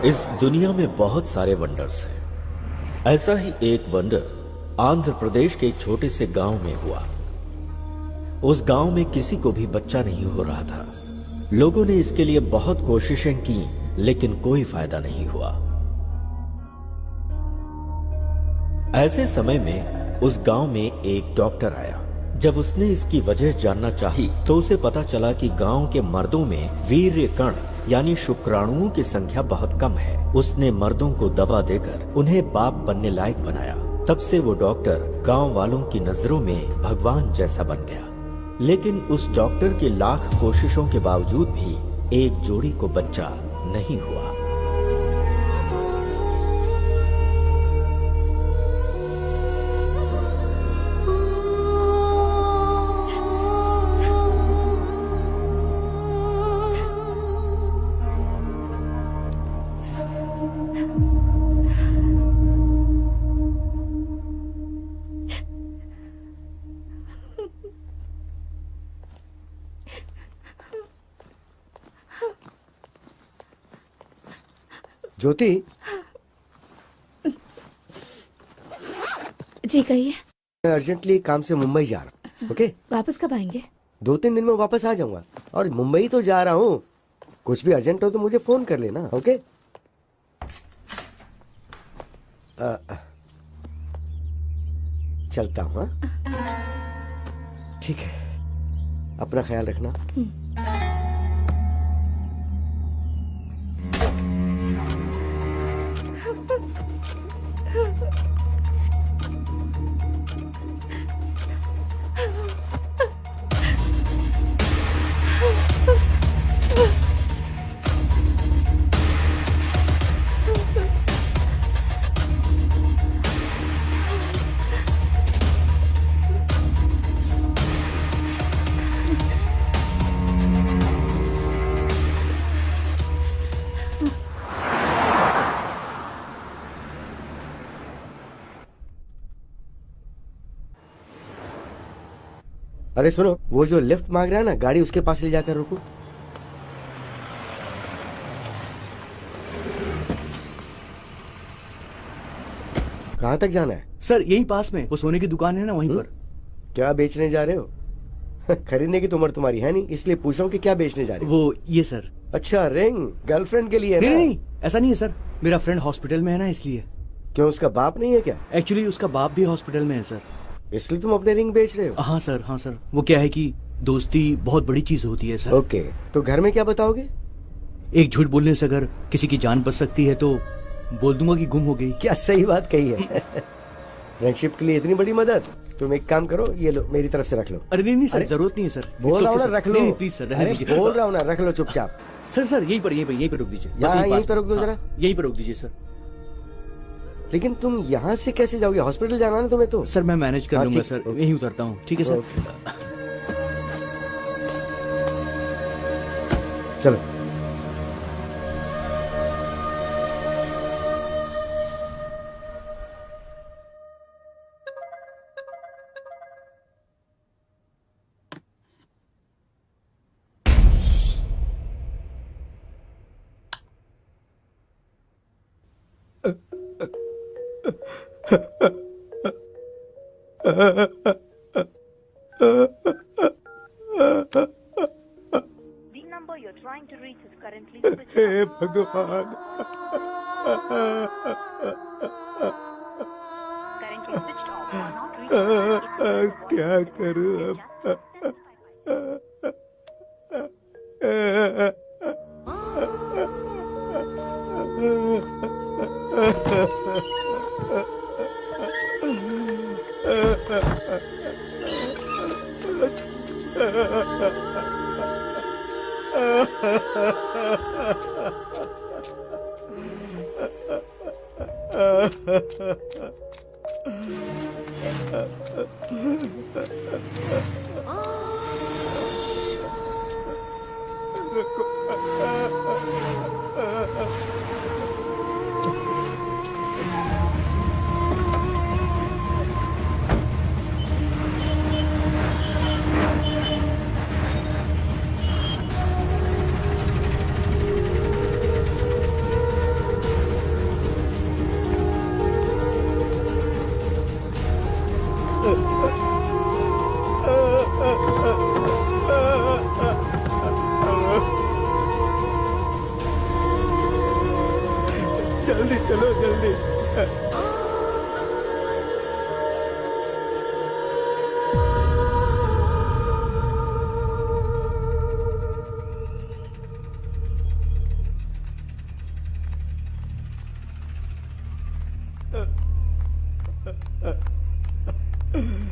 इस दुनिया में बहुत सारे वंडर्स हैं। ऐसा ही एक वंडर आंध्र प्रदेश के एक छोटे से गांव में हुआ। उस गांव में किसी को भी बच्चा नहीं हो रहा था। लोगों ने इसके लिए बहुत कोशिशें की, लेकिन कोई फायदा नहीं हुआ। ऐसे समय में उस गांव में एक डॉक्टर आया। जब उसने इसकी वजह जानना चाही, तो उसे पता चला कि गांव के मर्दों में वीर्य कण यानी शुक्राणुओं की संख्या बहुत कम है। उसने मर्दों को दवा देकर उन्हें बाप बनने लायक बनाया। तब से वो डॉक्टर गांव वालों की नजरों में भगवान जैसा बन गया। लेकिन उस डॉक्टर की लाख कोशिशों के बावजूद भी एक जोड़ी को बच्चा नहीं हुआ। ज्योति जी कहिए। मैं अर्जेंटली काम से मुंबई जा रहा हूँ। ओके, वापस कब आएंगे? 2-3 दिन में वापस आ जाऊंगा। और मुंबई तो जा रहा हूँ। कुछ भी अर्जेंट हो तो मुझे फोन कर लेना। ओके, चलता हूँ। ठीक है, अपना ख्याल रखना। अरे सुनो, वो जो लिफ्ट मांग रहा है ना, गाड़ी उसके पास ले जाकर रुको। कहाँ तक जाना है? सर यही पास में वो सोने की दुकान है ना, वहीं पर। क्या बेचने जा रहे हो? खरीदने की तो उम्र तुम्हारी है नहीं, इसलिए पूछ रहा हूँ कि क्या बेचने जा रहे हो? वो ये सर। अच्छा, रिंग गर्लफ्रेंड के लिए? नहीं, ऐसा नहीं है सर, मेरा फ्रेंड हॉस्पिटल में है ना, इसलिए। क्यों, उसका बाप नहीं है क्या? एक्चुअली उसका बाप भी हॉस्पिटल में है सर, इसलिए तुम अपने रिंग बेच रहे हो? हाँ सर, हाँ सर। वो क्या है कि दोस्ती बहुत बड़ी चीज होती है सर। ओके, तो घर में क्या बताओगे? एक झूठ बोलने से अगर किसी की जान बच सकती है तो बोल दूंगा कि गुम हो गई। क्या सही बात कही है। फ्रेंडशिप के लिए इतनी बड़ी मदद। तुम एक काम करो, ये लो, मेरी तरफ से रख लो। अरे नहीं सर, जरूरत नहीं है सर। बोल रहा हूँ ना, रख लो। प्लीज सर, रहने दीजिए। बोल रहा हूँ ना, रख लो चुपचाप। सर यहीं पर रोक दीजिए। यहीं पर रोक दो जरा। यहीं पर रोक दीजिए सर। लेकिन तुम यहाँ से कैसे जाओगे? हॉस्पिटल जाना ना तुम्हें तो। सर मैं मैनेज कर लूंगा सर, यहीं उतरता हूँ। ठीक है सर। चलो। हे भगवान, क्या करूं अब?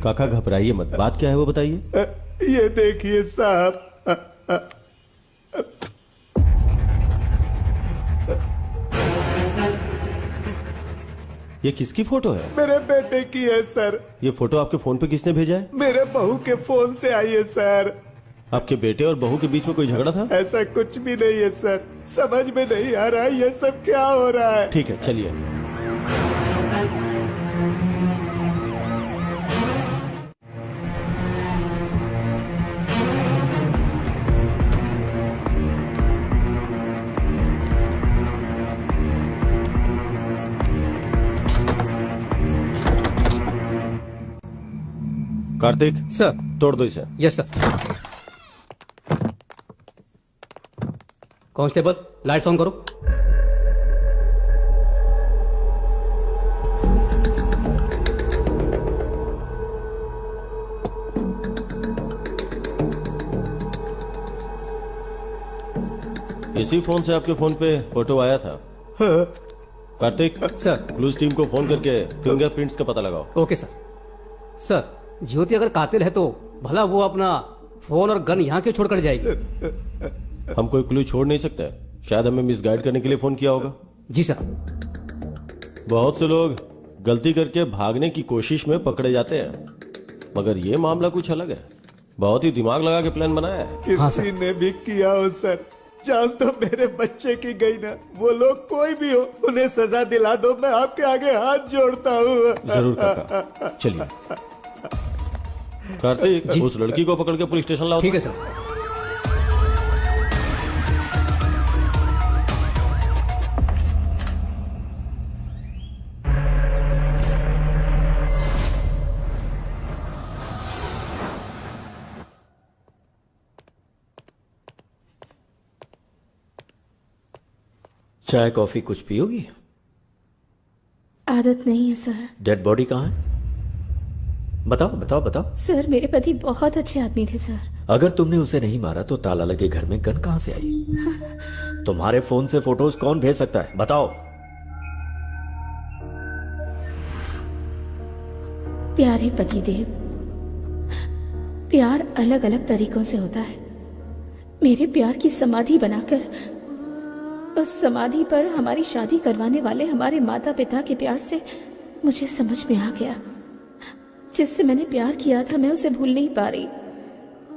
काका घबराइए मत, बात क्या है वो बताइए। ये देखिए साहब, ये किसकी फोटो है? मेरे बेटे की है सर। ये फोटो आपके फोन पे किसने भेजा है? मेरे बहू के फोन से आई है सर। आपके बेटे और बहू के बीच में कोई झगड़ा था? ऐसा कुछ भी नहीं है सर, समझ में नहीं आ रहा है ये सब क्या हो रहा है। ठीक है चलिए। कार्तिक सर। तोड़ दो इसे। Yes sir. Constable lights on करो। इसी फोन से आपके फोन पे फोटो आया था। कार्तिक सर। क्लूज टीम को फोन करके फिंगरप्रिंट्स का पता लगाओ। Okay sir. सर, ज्योति अगर कातिल है तो भला वो अपना फोन और गन यहाँ क्यों छोड़कर जाएगी? हम कोई क्लू छोड़ नहीं सकते, शायद हमें मिसगाइड करने के लिए फोन किया होगा। जी सर। बहुत से लोग गलती करके भागने की कोशिश में पकड़े जाते हैं, मगर ये मामला कुछ अलग है। बहुत ही दिमाग लगा के प्लान बनाया है। किसी ने भी किया हो सर, जान तो मेरे बच्चे की गई ना। वो लोग कोई भी हो, उन्हें सजा दिला दो, मैं आपके आगे हाथ जोड़ता हूँ। जरूर काका, चलिए। कार्तिक उस लड़की को पकड़ के पुलिस स्टेशन लाओ। ठीक है सर। चाय कॉफी कुछ पियोगी? आदत नहीं है सर। डेड बॉडी कहाँ है? बताओ बताओ बताओ। सर, मेरे पति बहुत अच्छे आदमी थे सर। अगर तुमने उसे नहीं मारा तो ताला लगे घर में गन कहां से आई? तुम्हारे फोन से फोटोज कौन भेज सकता है? बताओ। प्यारे पतिदेव, प्यार अलग अलग तरीकों से होता है। मेरे प्यार की समाधि बनाकर उस समाधि पर हमारी शादी करवाने वाले हमारे माता पिता के प्यार से मुझे समझ में आ गया, जिससे मैंने प्यार किया था मैं उसे भूल नहीं पा रही,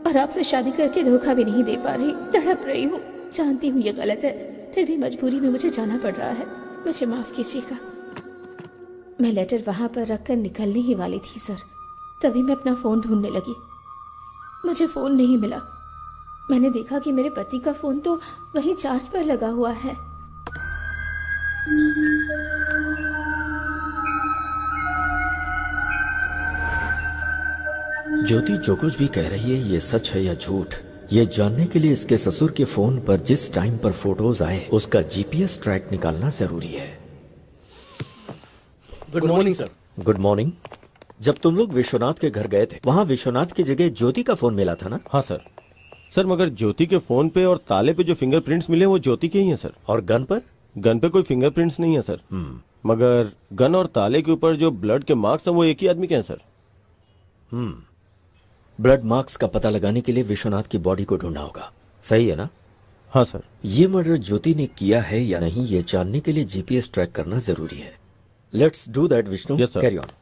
और आपसे शादी करके धोखा भी नहीं दे पा रही। तड़प रही हूँ, जानती हूँ ये गलत है, फिर भी मजबूरी में मुझे जाना पड़ रहा है। मुझे माफ कीजिएगा। मैं लेटर वहां पर रखकर निकलने ही वाली थी सर, तभी मैं अपना फोन ढूंढने लगी। मुझे फोन नहीं मिला। मैंने देखा कि मेरे पति का फोन तो वहीं चार्ज पर लगा हुआ है। ज्योति जो कुछ भी कह रही है ये सच है या झूठ, ये जानने के लिए इसके ससुर के फोन पर जिस टाइम पर फोटोज आए उसका जीपीएस ट्रैक निकालना जरूरी है। Good morning sir. Good morning. जब तुम लोग विश्वनाथ के घर गए थे, वहाँ विश्वनाथ की जगह ज्योति का फोन मिला था ना? हाँ सर। सर मगर ज्योति के फोन पे और ताले पे जो फिंगरप्रिंट्स मिले वो ज्योति के ही हैं सर। और गन पर? गन पे कोई फिंगरप्रिंट्स नहीं है सर। मगर गन और ताले के ऊपर जो ब्लड के मार्क्स हैं वो एक ही आदमी के हैं सर। ब्लड मार्क्स का पता लगाने के लिए विश्वनाथ की बॉडी को ढूंढना होगा, सही है ना? हाँ सर। ये मर्डर ज्योति ने किया है या नहीं ये जानने के लिए जीपीएस ट्रैक करना जरूरी है। Let's do that Vishnu. Yes, sir. Carry on.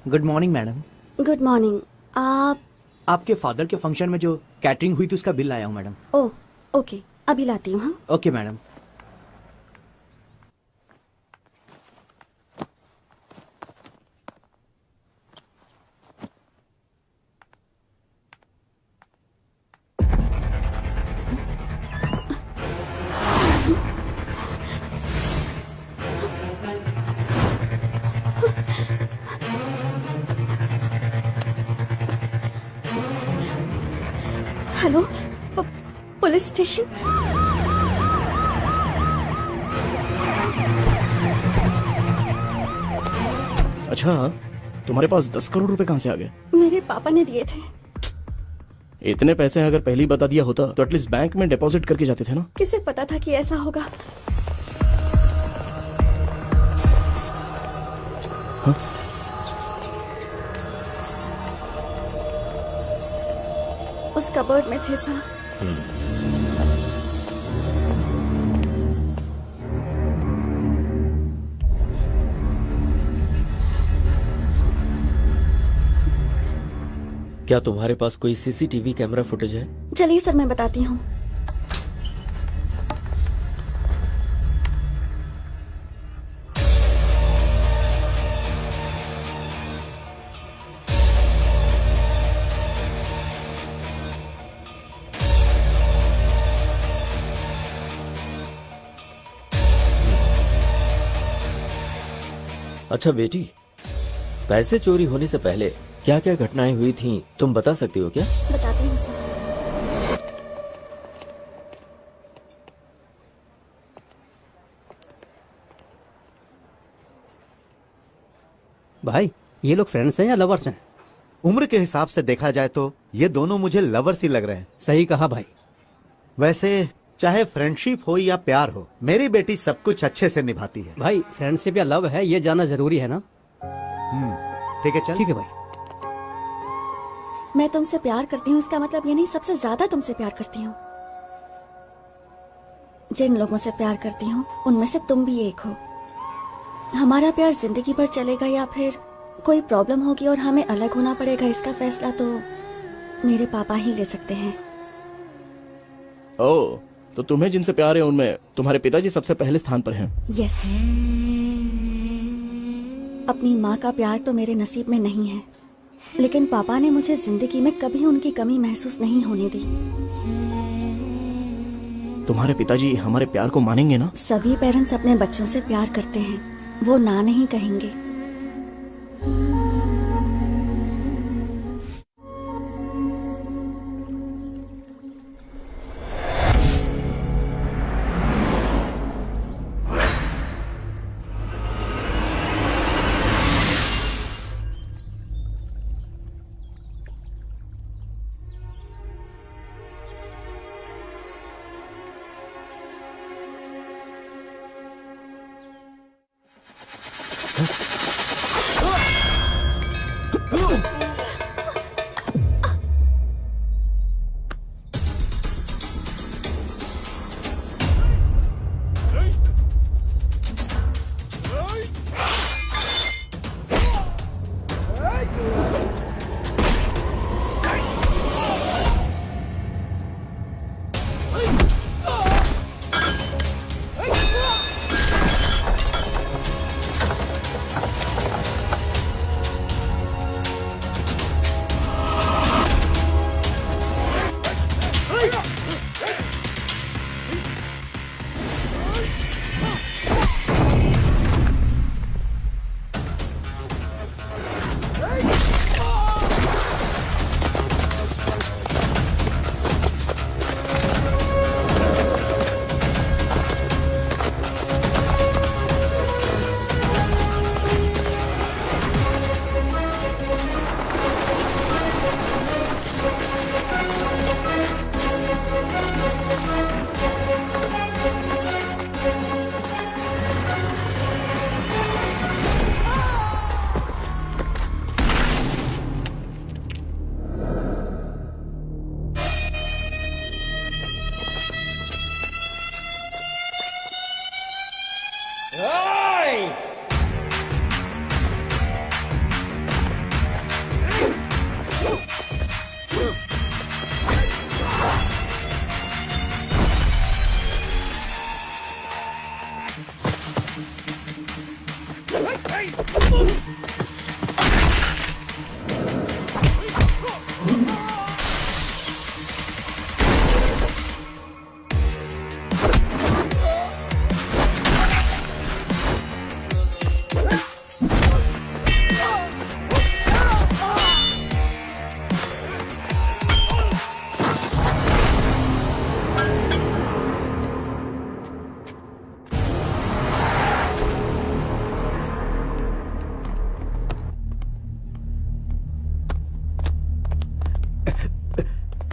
Good morning madam. Good morning. आप? आपके फादर के फंक्शन में जो कैटरिंग हुई थी उसका बिल लाया हूँ मैडम। ओह ओके, अभी लाती हूँ। हाँ ओके मैडम। स्टेशन? अच्छा, तुम्हारे पास 10 करोड़ रुपए कहाँ से आ गए? मेरे पापा ने दिए थे। इतने पैसे अगर पहले ही बता दिया होता तो एटलीस्ट बैंक में डिपॉजिट करके जाते थे ना। किसे पता था कि ऐसा होगा? हाँ? उस कबर्ड में थे सर। क्या तुम्हारे पास कोई सीसीटीवी कैमरा फुटेज है? चलिए सर, मैं बताती हूँ। अच्छा बेटी, पैसे चोरी होने से पहले क्या क्या घटनाएं हुई थीं, तुम बता सकती हो क्या? बताती हूँ सर। भाई, ये लोग फ्रेंड्स हैं या लवर्स हैं? उम्र के हिसाब से देखा जाए तो ये दोनों मुझे लवर्स ही लग रहे हैं। सही कहा भाई। वैसे चाहे फ्रेंडशिप हो या प्यार हो, मेरी बेटी सब कुछ अच्छे से निभाती है। भाई, फ्रेंडशिप या लव है ये जानना जरूरी है ना? ठीक है, चल। ठीक है भाई। मैं तुमसे प्यार करती हूँ इसका मतलब ये नहीं सबसे ज्यादा तुमसे प्यार करती हूँ। जिन लोगों से प्यार करती हूँ उनमें से तुम भी एक हो। हमारा प्यार जिंदगी भर चलेगा या फिर कोई प्रॉब्लम होगी और हमें अलग होना पड़ेगा, इसका फैसला तो मेरे पापा ही ले सकते हैं। ओह, तो तुम्हें जिनसे प्यार है उनमें तुम्हारे पिताजी सबसे पहले स्थान पर हैं। यस। अपनी माँ का प्यार तो मेरे नसीब में नहीं है, लेकिन पापा ने मुझे जिंदगी में कभी उनकी कमी महसूस नहीं होने दी। तुम्हारे पिताजी हमारे प्यार को मानेंगे ना? सभी पेरेंट्स अपने बच्चों से प्यार करते हैं, वो ना नहीं कहेंगे।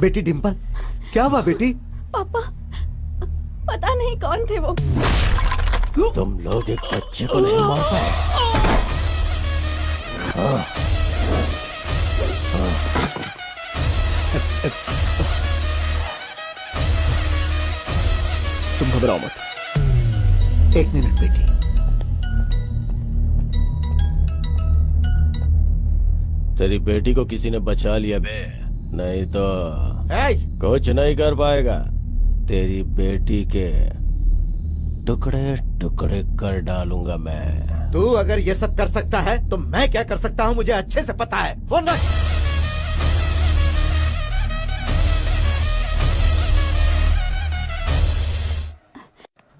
बेटी डिम्पल, क्या हुआ बेटी? पापा, पता नहीं कौन थे वो। तुम लोग एक बच्चे को नहीं मार पाए। तुम घबराओ मत। एक मिनट बेटी। तेरी बेटी को किसी ने बचा लिया बे, नहीं तो कुछ नहीं कर पाएगा। तेरी बेटी के टुकड़े टुकड़े कर डालूंगा मैं। तू अगर ये सब कर सकता है तो मैं क्या कर सकता हूँ मुझे अच्छे से पता है। फोन रख।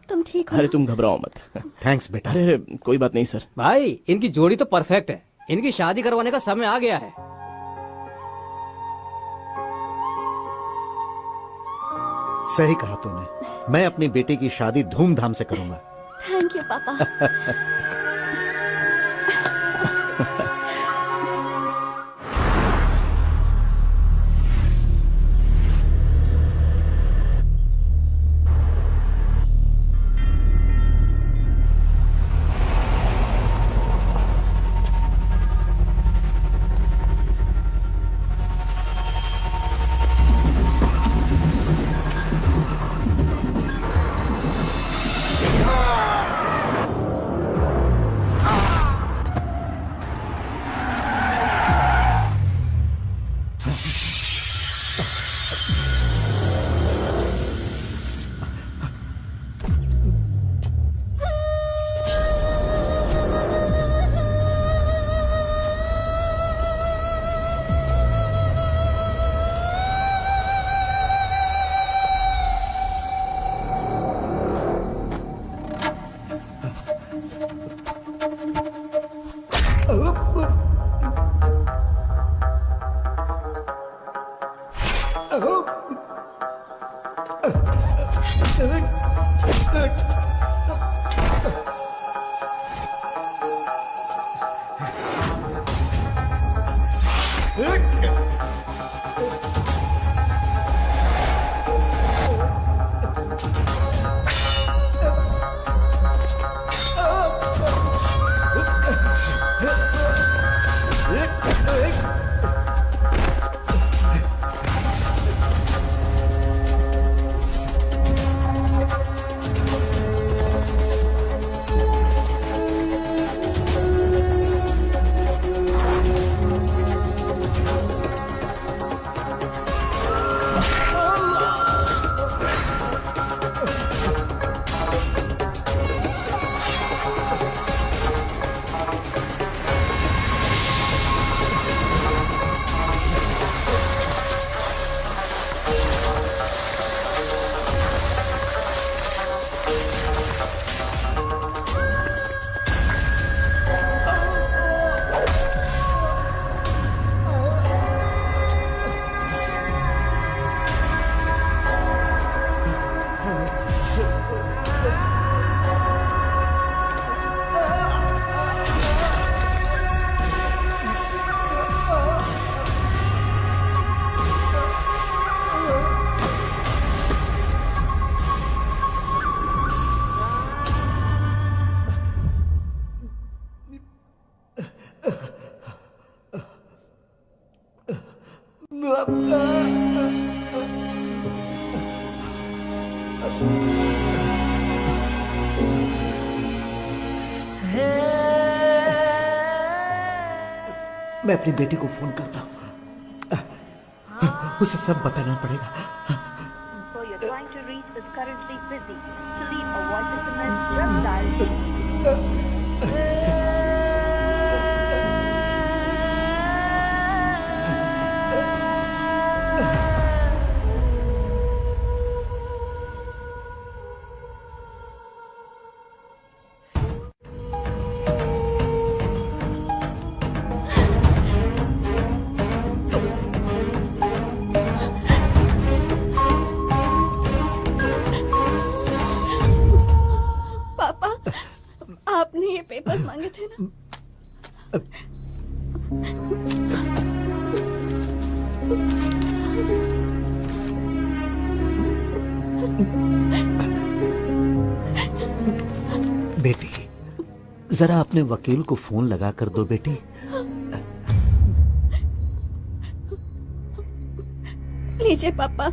तुम ठीक हो? अरे तुम घबराओ मत। थैंक्स बेटा। अरे कोई बात नहीं सर। भाई इनकी जोड़ी तो परफेक्ट है, इनकी शादी करवाने का समय आ गया है। सही कहा तूने, मैं अपनी बेटी की शादी धूमधाम से करूंगा। थैंक यू पापा। मैं अपनी बेटी को फोन करता हूँ, उसे सब बताना पड़ेगा। आपने ये पेपर्स मांगे थे ना? बेटी, जरा अपने वकील को फोन लगा कर दो बेटी। लीजिए पापा।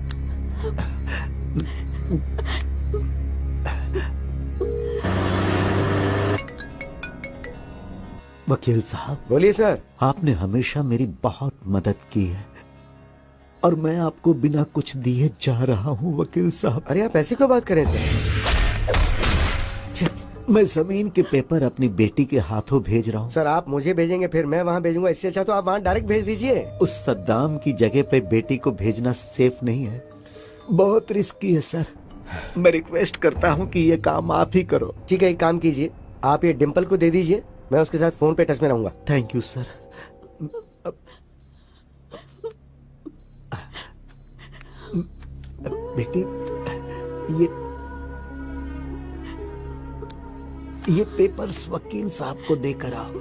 वकील साहब। बोलिए सर। आपने हमेशा मेरी बहुत मदद की है और मैं आपको बिना कुछ दिए जा रहा हूं वकील साहब। अरे आप ऐसी क्यों बात करें सर? मैं जमीन के पेपर अपनी बेटी के हाथों भेज रहा हूं। सर आप मुझे भेजेंगे फिर मैं वहां भेजूंगा, इससे अच्छा तो आप वहां डायरेक्ट भेज दीजिए। उस सद्दाम की जगह पे बेटी को भेजना सेफ नहीं है, बहुत रिस्की है सर। मैं रिक्वेस्ट करता हूं कि ये काम आप ही करो। ठीक है, एक काम कीजिए, आप ये डिम्पल को दे दीजिए, मैं उसके साथ फोन पे टच में रहूंगा। Thank you sir. बेटी ये पेपर्स वकील साहब को देकर आओ।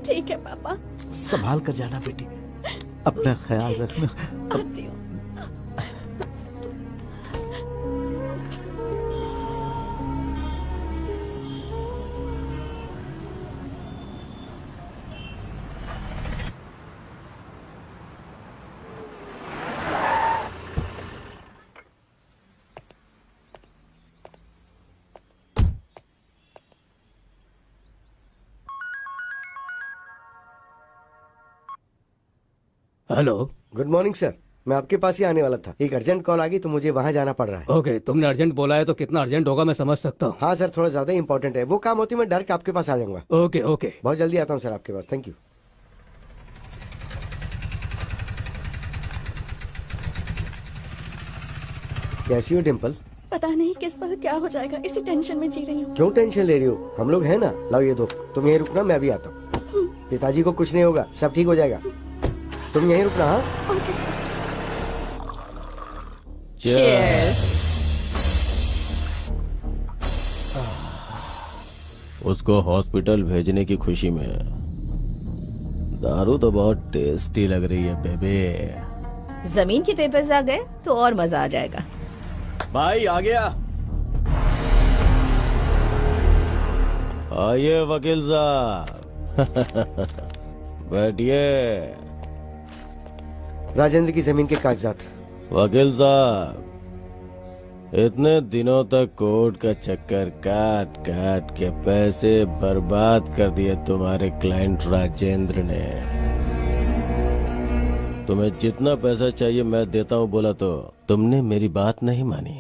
ठीक है पापा। संभाल कर जाना बेटी, अपना ख्याल रखना। आती हूँ। हेलो। गुड मॉर्निंग सर, मैं आपके पास ही आने वाला था, एक अर्जेंट कॉल आ गई तो मुझे वहां जाना पड़ रहा है। ओके, तुमने अर्जेंट बोला है तो कितना अर्जेंट होगा मैं समझ सकता हूँ। हाँ सर, थोड़ा ज्यादा इंपॉर्टेंट है, वो काम होती मैं डायरेक्ट आपके पास आ जाऊंगा। ओके ओके, बहुत जल्दी आता हूँ सर आपके पास। Thank you. कैसी हो डिम्पल? पता नहीं किस वक्त क्या हो जाएगा, इसी टेंशन में जी रही हूँ। क्यों टेंशन ले रही हो, हम लोग हैं ना। लाओ ये दो, तुम यहीं रुकना, मैं भी आता हूँ। पिताजी को कुछ नहीं होगा, सब ठीक हो जाएगा, तुम यहीं रुकना। हाँ ओके सर। Cheers. उसको हॉस्पिटल भेजने की खुशी में दारू तो बहुत टेस्टी लग रही है बेबे। जमीन के पेपर्स आ गए तो और मजा आ जाएगा। भाई आ गया। आइए वकील साहब। बैठिए। राजेंद्र की जमीन के कागजात। वकील साहब, इतने दिनों तक कोर्ट का चक्कर काट काट के पैसे बर्बाद कर दिए तुम्हारे क्लाइंट राजेंद्र ने। तुम्हें जितना पैसा चाहिए मैं देता हूँ बोला तो तुमने मेरी बात नहीं मानी,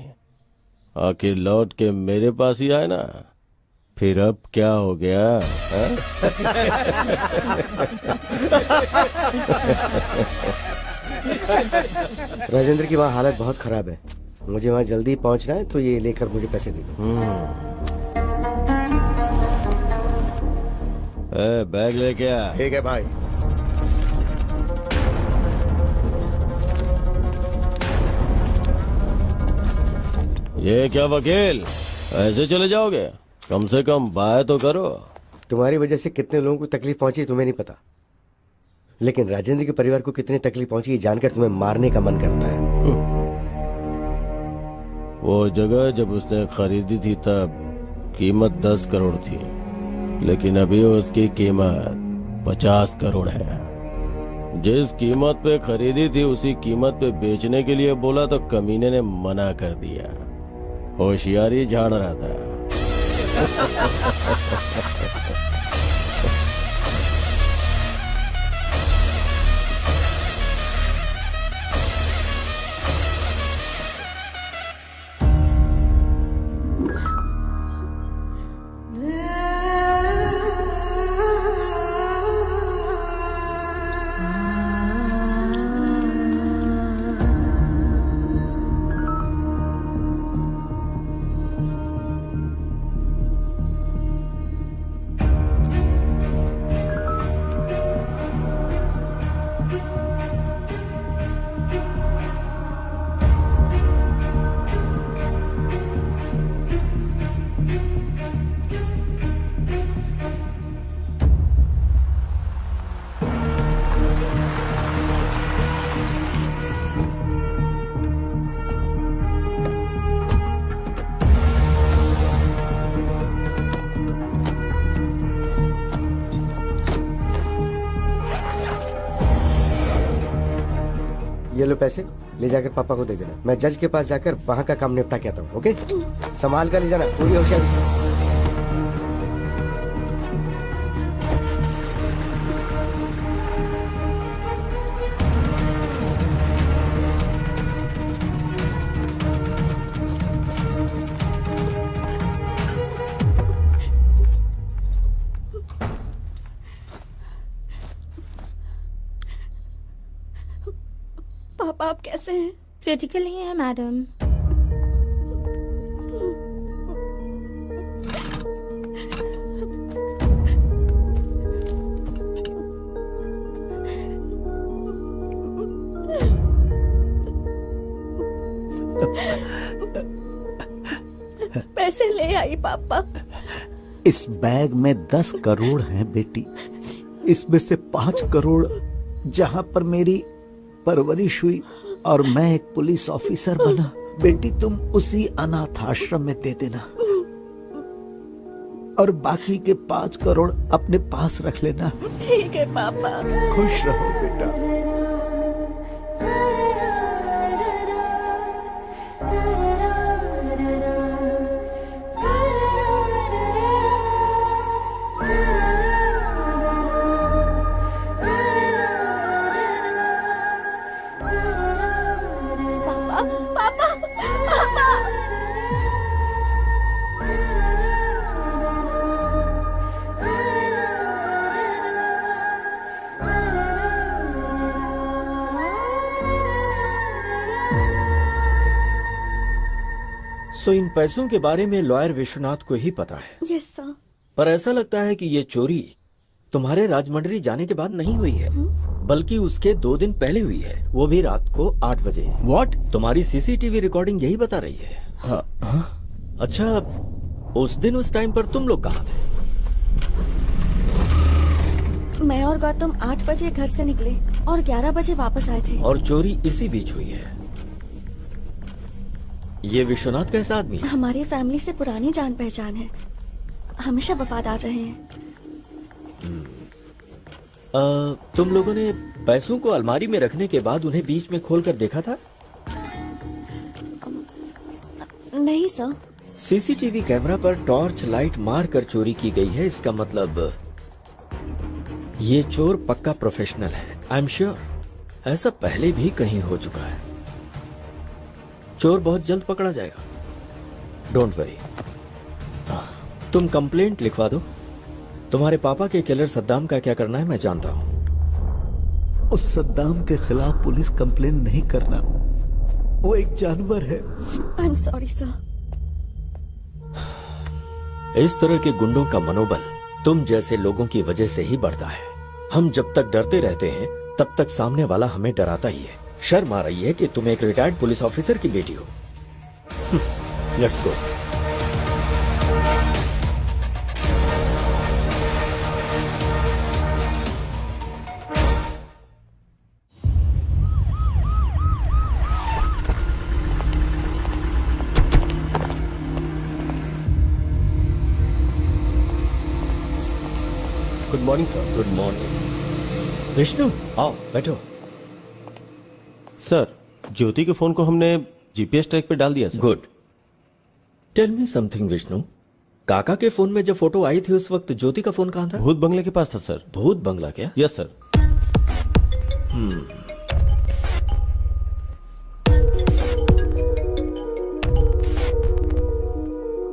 आखिर लौट के मेरे पास ही आए ना। फिर अब क्या हो गया? राजेंद्र की वहाँ हालत बहुत खराब है, मुझे वहाँ जल्दी पहुँचना है, तो ये लेकर मुझे पैसे दे दो। बैग लेके आ। ठीक है भाई। ये क्या वकील, ऐसे चले जाओगे? कम से कम बाय तो करो। तुम्हारी वजह से कितने लोगों को तकलीफ पहुंची तुम्हें नहीं पता, लेकिन राजेंद्र के परिवार को कितनी तकलीफ पहुंची ये जानकर तुम्हें मारने का मन करता है। वो जगह जब उसने खरीदी थी तब कीमत 10 करोड़ थी, लेकिन अभी उसकी कीमत 50 करोड़ है। जिस कीमत पे खरीदी थी उसी कीमत पे बेचने के लिए बोला तो कमीने ने मना कर दिया। होशियारी झाड़ रहा था। ये लो पैसे, ले जाकर पापा को दे देना। मैं जज के पास जाकर वहाँ का काम निपटा के आता हूँ। ओके, संभाल कर ले जाना, पूरी होशियारी से। पापा आप कैसे हैं? क्रिटिकल ही है मैडम। पैसे ले आई पापा। इस बैग में 10 करोड़ हैं बेटी। इसमें से 5 करोड़ जहां पर मेरी परवरिश हुई और मैं एक पुलिस ऑफिसर बना, बेटी तुम उसी अनाथ आश्रम में दे देना और बाकी के 5 करोड़ अपने पास रख लेना। ठीक है पापा। खुश रहो बेटा। सो इन पैसों के बारे में लॉयर विश्वनाथ को ही पता है। Yes sir. पर ऐसा लगता है कि ये चोरी तुम्हारे राजमंड्री जाने के बाद नहीं हुई है, बल्कि उसके 2 दिन पहले हुई है, वो भी रात को 8 बजे। व्हाट? तुम्हारी सीसीटीवी रिकॉर्डिंग यही बता रही है। अच्छा, उस दिन उस टाइम पर तुम लोग कहाँ थे? मैं और गौतम 8 बजे घर से निकले और 11 बजे वापस आए थे। और चोरी इसी बीच हुई है। ये विश्वनाथ कैसा आदमी है? हमारी फैमिली से पुरानी जान पहचान है, हमेशा वफादार रहे हैं। तुम लोगों ने पैसों को अलमारी में रखने के बाद उन्हें बीच में खोलकर देखा था? नहीं सर। सीसीटीवी कैमरा पर टॉर्च लाइट मार कर चोरी की गई है, इसका मतलब ये चोर पक्का प्रोफेशनल है। आई एम श्योर ऐसा पहले भी कहीं हो चुका है। चोर बहुत जल्द पकड़ा जाएगा, डोंट वरी। तुम कंप्लेंट लिखवा दो। तुम्हारे पापा के किलर सद्दाम का क्या करना है मैं जानता हूं। उस सद्दाम के खिलाफ पुलिस कंप्लेंट नहीं करना, वो एक जानवर है। I am sorry sir. इस तरह के गुंडों का मनोबल तुम जैसे लोगों की वजह से ही बढ़ता है। हम जब तक डरते रहते हैं तब तक सामने वाला हमें डराता ही है। शर्म आ रही है कि तुम एक रिटायर्ड पुलिस ऑफिसर की बेटी हो। Let's go. Good morning sir. Good morning. Vishnu आओ बैठो। सर, ज्योति के फोन को हमने जीपीएस ट्रैक पे डाल दिया sir. Good. Tell me something Vishnu, काका के फोन में जब फोटो आई थी उस वक्त ज्योति का फोन कहाँ था? भूत बंगले के पास था सर। भूत बंगला क्या? Yes sir.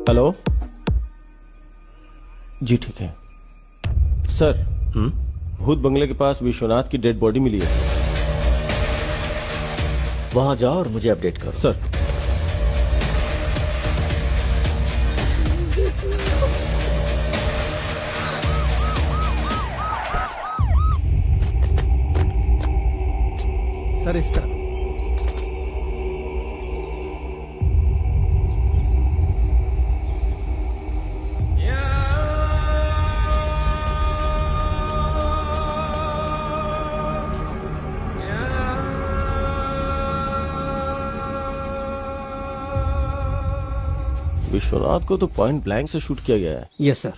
हेलो जी, ठीक है सर। भूत बंगले के पास विश्वनाथ की डेड बॉडी मिली है सर। वहां जाओ और मुझे अपडेट करो। सर। सर इस तरफ। विश्वनाथ को तो पॉइंट ब्लैंक से शूट किया गया है। Yes sir.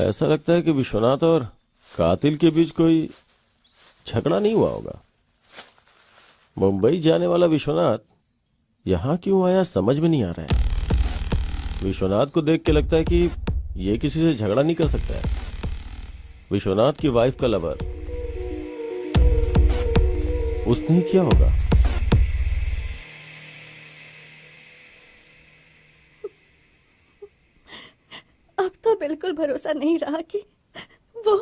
ऐसा लगता है कि विश्वनाथ और कातिल के बीच कोई झगड़ा नहीं हुआ होगा। मुंबई जाने वाला विश्वनाथ यहाँ क्यों आया समझ में नहीं आ रहा है। विश्वनाथ को देख के लगता है कि ये किसी से झगड़ा नहीं कर सकता है। विश्वनाथ की वाइफ का लवर, उसने ही किया होगा। अब तो बिल्कुल भरोसा नहीं रहा कि वो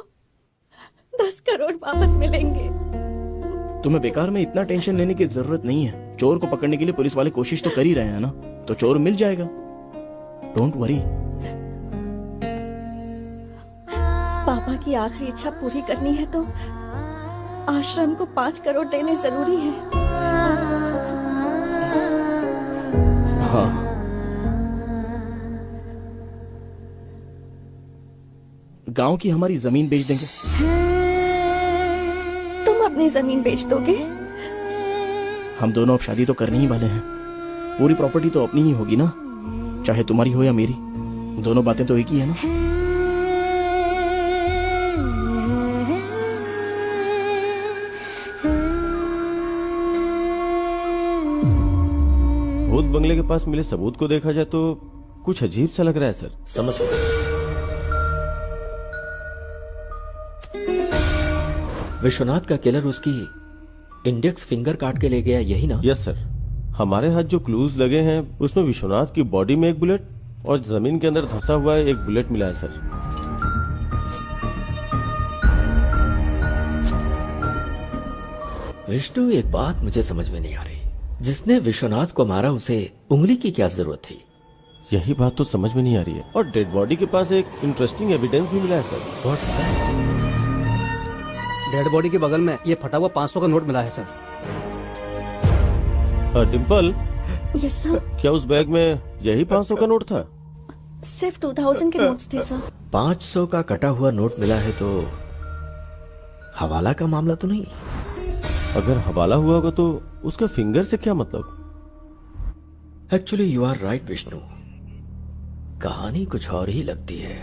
10 करोड़ वापस मिलेंगे। तुम्हें बेकार में इतना टेंशन लेने की जरूरत नहीं है। चोर को पकड़ने के लिए पुलिस वाले कोशिश तो कर ही रहे हैं ना, तो चोर मिल जाएगा। Don't worry. पापा की आखिरी इच्छा पूरी करनी है तो आश्रम को 5 करोड़ देने जरूरी है। हाँ, गांव की हमारी जमीन बेच देंगे। तुम अपनी जमीन बेच दोगे? हम दोनों अब शादी तो करने ही वाले हैं। पूरी प्रॉपर्टी तो अपनी ही होगी ना, चाहे तुम्हारी हो या मेरी। दोनों बातें तो एक ही है ना। भूत बंगले के पास मिले सबूत को देखा जाए तो कुछ अजीब सा लग रहा है सर। समझ गया। विश्वनाथ का किलर उसकी इंडेक्स फिंगर काट के ले गया, यही ना? Yes sir. हमारे हाथ जो क्लूज लगे हैं उसमें विश्वनाथ की बॉडी में एक बुलेट और जमीन के अंदर धंसा हुआ एक बुलेट मिला है सर। विष्णु, एक बात मुझे समझ में नहीं आ रही। जिसने विश्वनाथ को मारा उसे उंगली की क्या जरूरत थी? यही बात तो समझ में नहीं आ रही है। और डेड बॉडी के पास एक इंटरेस्टिंग एविडेंस भी मिला है sir. What's that? Dead body के बगल में ये फटा हुआ 500 का नोट मिला है सर। Dimple, yes sir. क्या उस बैग में यही 500 का नोट था? सिर्फ 2000 के नोट्स थे सर। 500 का कटा हुआ नोट मिला है तो हवाला का मामला तो नहीं? अगर हवाला हुआ होगा तो उसका फिंगर से क्या मतलब? Actually you are right Vishnu, कहानी कुछ और ही लगती है।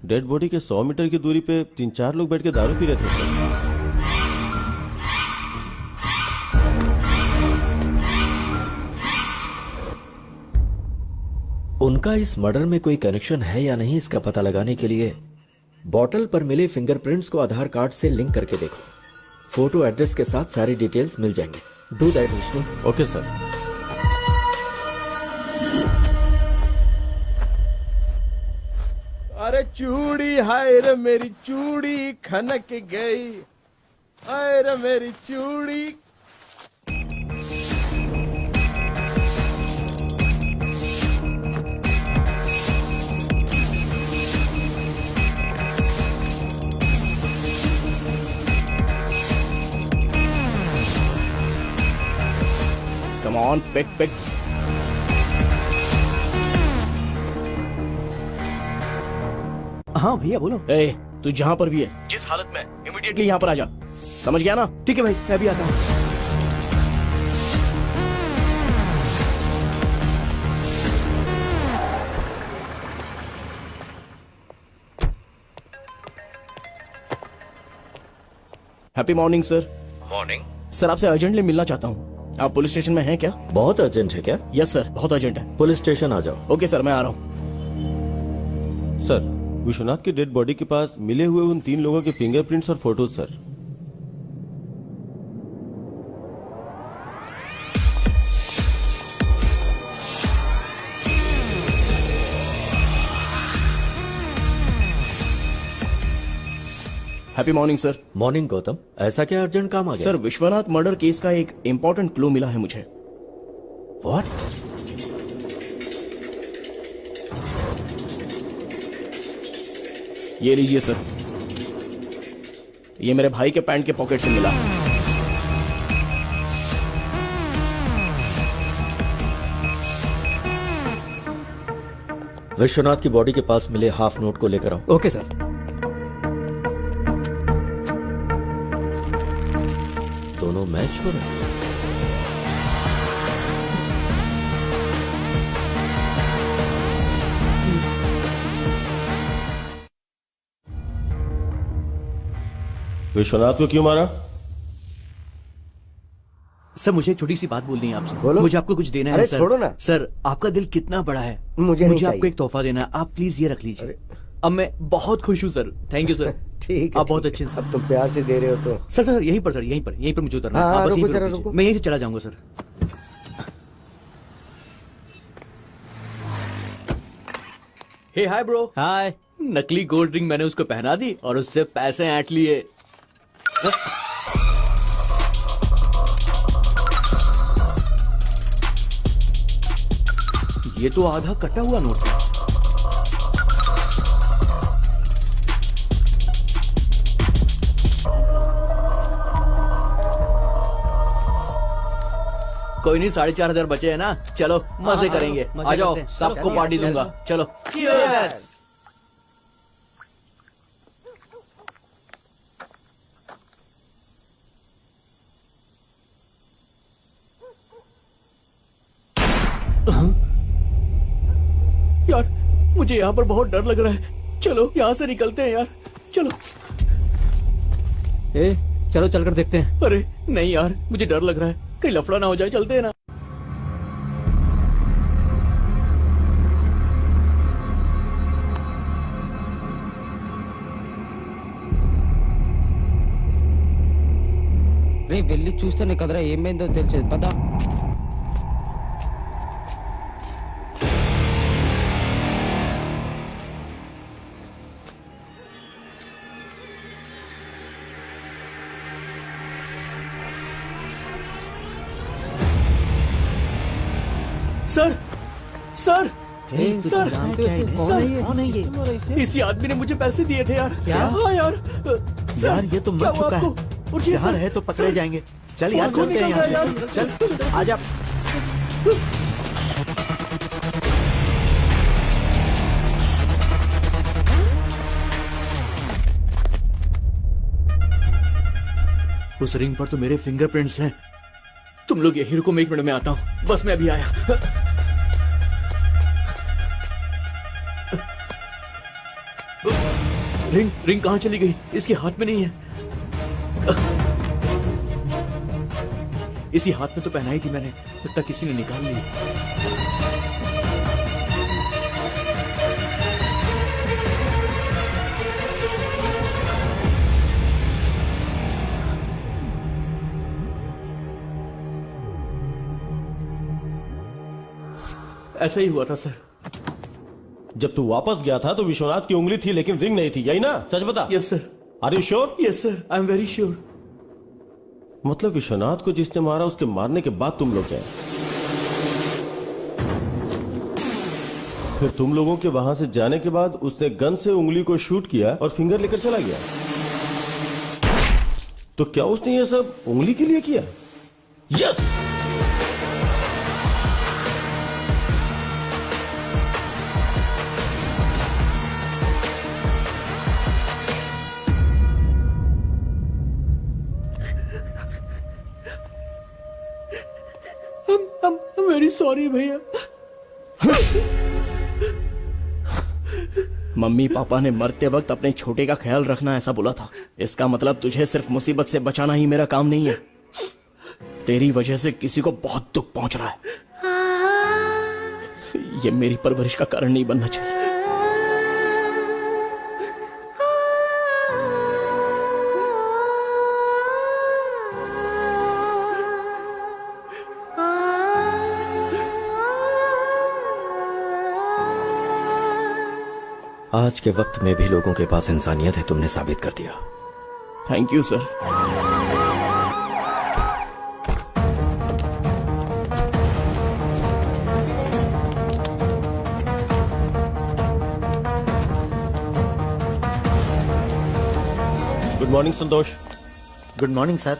डेड बॉडी के 100 मीटर की दूरी पे 3-4 लोग बैठ के दारू पी रहे थे। उनका इस मर्डर में कोई कनेक्शन है या नहीं, इसका पता लगाने के लिए बॉटल पर मिले फिंगरप्रिंट्स को आधार कार्ड से लिंक करके देखो। फोटो एड्रेस के साथ सारी डिटेल्स मिल जाएंगे। Do that Vishnu. Okay sir. अरे चूड़ी, हाय रे मेरी चूड़ी खनक गई, हाय रे मेरी चूड़ी। Come on, pick pick. हाँ भैया बोलो। ए, तू जहां पर भी है, जिस हालत में, इमीडिएटली यहाँ पर आ जा। समझ गया ना? ठीक है भाई, मैं भी आता हूँ। Happy morning sir. Morning sir, आपसे अर्जेंटली मिलना चाहता हूँ। आप पुलिस स्टेशन में हैं क्या? बहुत अर्जेंट है क्या? यस सर, बहुत अर्जेंट है। पुलिस स्टेशन आ जाओ। ओके सर, मैं आ रहा हूँ। सर, विश्वनाथ की डेड बॉडी के पास मिले हुए उन 3 लोगों के फिंगरप्रिंट्स और photos sir. Happy morning sir. Morning Gautam, ऐसा क्या अर्जेंट काम आ गया? सर, विश्वनाथ मर्डर केस का एक इंपॉर्टेंट क्लू मिला है मुझे। व्हाट? ये लीजिए सर, ये मेरे भाई के पैंट के पॉकेट से मिला। विश्वनाथ की बॉडी के पास मिले हाफ नोट को लेकर आओ। Okay sir. दोनों मैच हो रहे हैं। विश्वनाथ को क्यों मारा? सर मुझे एक छोटी सी बात बोलनी है आपसे। बोलो। मुझे आपको कुछ देना है अरे सर। छोड़ो ना। सर आपका दिल कितना बड़ा है, मुझे नहीं आपको चाहिए। एक तोहफा देना है, आप प्लीज ये रख लीजिए। अब मैं बहुत खुश हूँ सर, थैंक यू सर। ठीक है, आप बहुत ठीक अच्छे है। सर। अब तुम प्यार से दे रहे हो तो। सर सर यहीं पर, सर यहीं पर मुझे उतरना है। हाँ, आप बस रुको यहीं पर जरा, रुक लीजिए। रुको। मैं यहीं से चला जाऊंगा सर। हे हाय ब्रो। हाय। नकली गोल्ड रिंग मैंने उसको पहना दी और उससे पैसे ऐंठ लिए। ये तो आधा कटा हुआ नोट है। कोई नहीं, 4,500 बचे हैं ना, चलो मजे करेंगे। मजे आ जाओ, करते हैं। सबको चलो, पार्टी चलो। दूंगा, चलो। यार मुझे यहाँ पर बहुत डर लग रहा है, चलो यहाँ से निकलते हैं यार, चलो। चलो चलकर देखते हैं। अरे नहीं यार, मुझे डर लग रहा है, कहीं लफड़ा ना हो जाए, चलते हैं ना। రే వెళ్ళి చూస్తేనే కదరా ఏమైందో తెలిసేది పదా. सर सर सर कौन है ये? इसी आदमी ने मुझे पैसे दिए थे यार। क्या? हाँ यार यार ये तो क्या मर हुआ चुका आपको? है। उठिए यार सर। है तो पकड़े सर। जाएंगे। चल यार कौन चलते हैं निकल रहा यहाँ है से। चल आ जा। उस रिंग पर तो मेरे फिंगरप्रिंट्स हैं। तुम लोग यही रुको, मैं 1 मिनट में आता हूँ, बस मैं अभी आया। रिंग कहाँ चली गई? इसके हाथ में नहीं है। इसी हाथ में तो पहनाई थी मैंने, लगता किसी ने निकाल ली। ऐसा ही हुआ था सर। जब तू वापस गया था तो विश्वनाथ की उंगली थी लेकिन रिंग नहीं थी, यही ना? सच बता। Yes sir. Are you sure? Yes sir, I am very sure. मतलब विश्वनाथ को जिसने मारा उसके मारने के बाद तुम लोग गए, फिर तुम लोगों के वहां से जाने के बाद उसने गन से उंगली को शूट किया और फिंगर लेकर चला गया। तो क्या उसने ये सब उंगली के लिए किया? यस। I'm very sorry भैया। मम्मी पापा ने मरते वक्त अपने छोटे का ख्याल रखना ऐसा बोला था। इसका मतलब तुझे सिर्फ मुसीबत से बचाना ही मेरा काम नहीं है। तेरी वजह से किसी को बहुत दुख पहुंच रहा है। ये मेरी परवरिश का कारण नहीं बनना चाहिए। आज के वक्त में भी लोगों के पास इंसानियत है, तुमने साबित कर दिया। Thank you sir. Good morning Santosh. Good morning sir.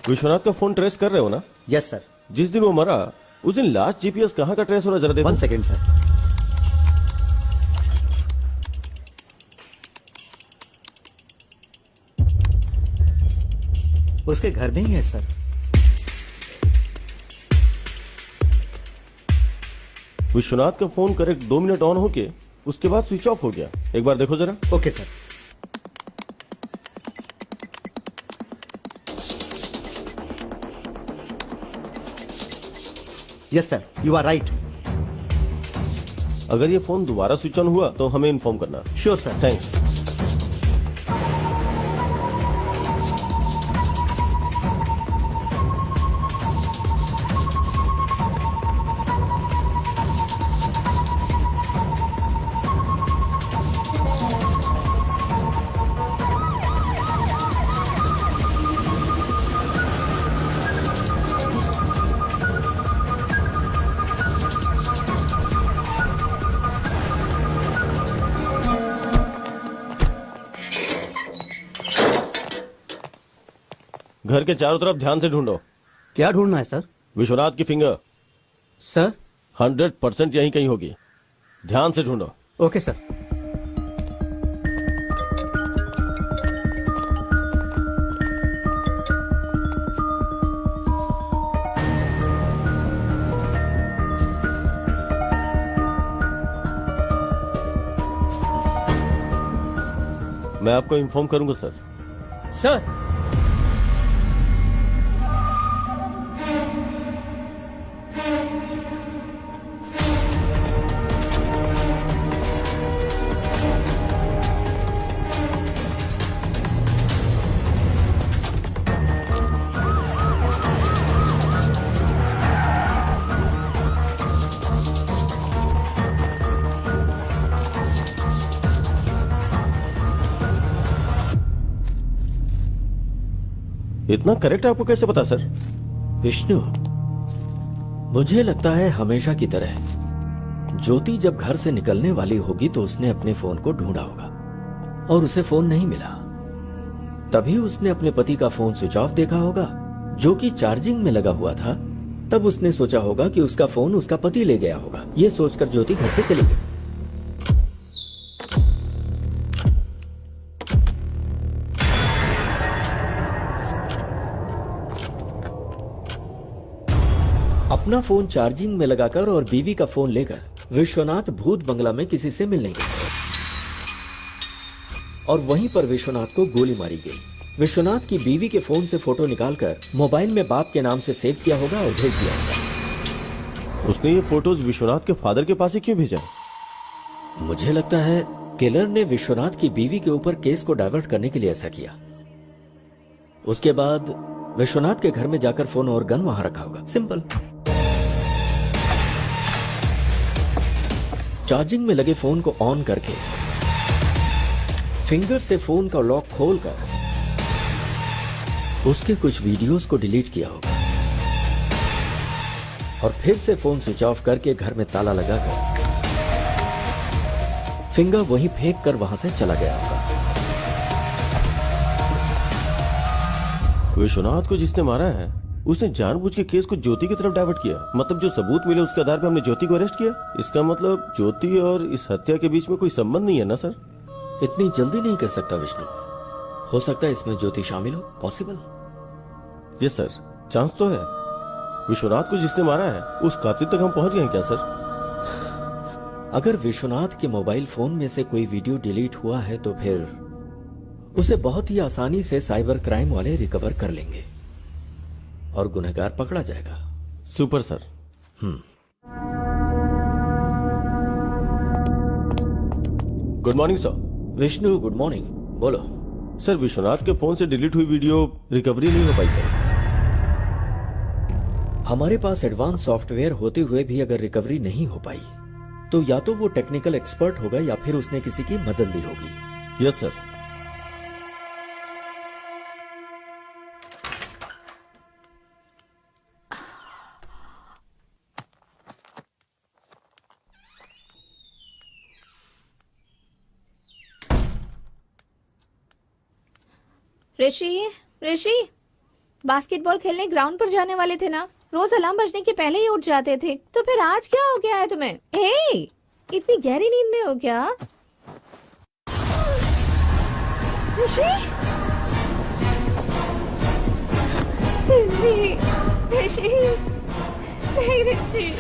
Vishwanath का फोन ट्रेस कर रहे हो ना? Yes sir. जिस दिन वो मरा उस दिन लास्ट जीपीएस कहाँ का ट्रेस हो रहा, जरा देखो। 1 सेकेंड सर। उसके घर में ही है सर। विश्वनाथ का फोन करेक्ट 2 मिनट ऑन होके उसके बाद स्विच ऑफ हो गया। एक बार देखो जरा। Okay sir. Yes sir, you are right. अगर ये फोन दोबारा स्विच ऑन हुआ तो हमें इन्फॉर्म करना। Sure sir. थैंक्स। घर के चारों तरफ ध्यान से ढूंढो। क्या ढूंढना है सर? विश्वनाथ की फिंगर। सर 100% यहीं कहीं होगी, ध्यान से ढूंढो। Okay sir. मैं आपको इन्फॉर्म करूंगा सर। सर इतना करेक्ट आपको कैसे पता सर? विष्णु, मुझे लगता है हमेशा की तरह ज्योति जब घर से निकलने वाली होगी तो उसने अपने फोन को ढूंढा होगा और उसे फोन नहीं मिला। तभी उसने अपने पति का फोन स्विच ऑफ देखा होगा जो कि चार्जिंग में लगा हुआ था। तब उसने सोचा होगा कि उसका फोन उसका पति ले गया होगा। यह सोचकर ज्योति घर से चली गई। अपना फोन चार्जिंग में लगाकर और बीवी का फोन लेकर विश्वनाथ भूत बंगला में किसी से मिलने गए और वहीं पर विश्वनाथ को गोली मारी गई। विश्वनाथ की बीवी के फोन से फोटो निकालकर मोबाइल में बाप के नाम से सेव किया होगा और भेज दिया होगा। उसने ये फोटोज विश्वनाथ के फादर के पास ही क्यों भेजा? मुझे लगता है किलर ने विश्वनाथ की बीवी के ऊपर केस को डाइवर्ट करने के लिए ऐसा किया। उसके बाद विश्वनाथ के घर में जाकर फोन और गन वहां रखा होगा। सिंपल। चार्जिंग में लगे फोन को ऑन करके फिंगर से फोन का लॉक खोलकर उसके कुछ वीडियोस को डिलीट किया होगा और फिर से फोन स्विच ऑफ करके घर में ताला लगाकर फिंगर वहीं फेंक कर वहां से चला गया होगा। विश्वनाथ को जिसने मारा है उसने जानबूझ के केस को ज्योति की तरफ डाइवर्ट किया। मतलब जो सबूत मिले उसके आधार पर हमने ज्योति को अरेस्ट किया। इसका मतलब ज्योति और इस हत्या के बीच में कोई संबंध नहीं है ना सर? इतनी जल्दी नहीं कर सकता विष्णु। हो सकता है इसमें ज्योति शामिल हो। पॉसिबल। यस सर, चांस तो है। विश्वनाथ को जिसने मारा है उस कातिल तक हम पहुंच गए क्या सर? अगर विश्वनाथ के मोबाइल फोन में से कोई वीडियो डिलीट हुआ है तो फिर उसे बहुत ही आसानी से साइबर क्राइम वाले रिकवर कर लेंगे और गुनहगार पकड़ा जाएगा। Super sir. Good morning sir. Vishnu good morning. बोलो सर। विश्वनाथ के फोन से डिलीट हुई वीडियो रिकवरी नहीं हो पाई सर। हमारे पास एडवांस सॉफ्टवेयर होते हुए भी अगर रिकवरी नहीं हो पाई तो या तो वो टेक्निकल एक्सपर्ट होगा या फिर उसने किसी की मदद ली होगी। Yes sir. Rishi, Rishi, basketball खेलने ग्राउंड पर जाने वाले थे ना? रोज अलार्म बजने के पहले ही उठ जाते थे। तो फिर आज क्या हो गया है तुम्हें? हे, इतनी गहरी नींद में हो क्या? ऋषि, ऋषि, ऋषि, नहीं ऋषि।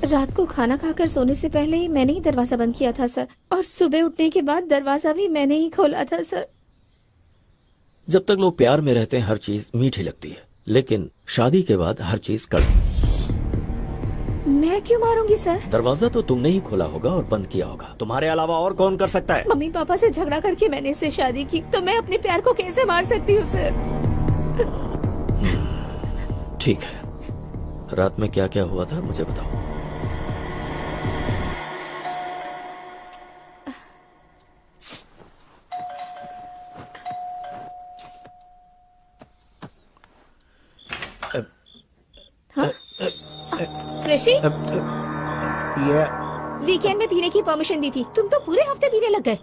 रात को खाना खाकर सोने से पहले ही मैंने ही दरवाजा बंद किया था सर, और सुबह उठने के बाद दरवाजा भी मैंने ही खोला था सर। जब तक लोग प्यार में रहते हैं हर चीज मीठी लगती है, लेकिन शादी के बाद हर चीज कड़वी। मैं क्यों मारूंगी सर? दरवाजा तो तुमने ही खोला होगा और बंद किया होगा, तुम्हारे अलावा और कौन कर सकता है? मम्मी पापा से झगड़ा करके मैंने इससे शादी की, तो मैं अपने प्यार को कैसे मार सकती हूँ सर? ठीक है, रात में क्या क्या हुआ था मुझे बताओ। ऋषि, ये वीकेंड में पीने की परमिशन दी थी, तुम तो पूरे हफ्ते पीने लग गए।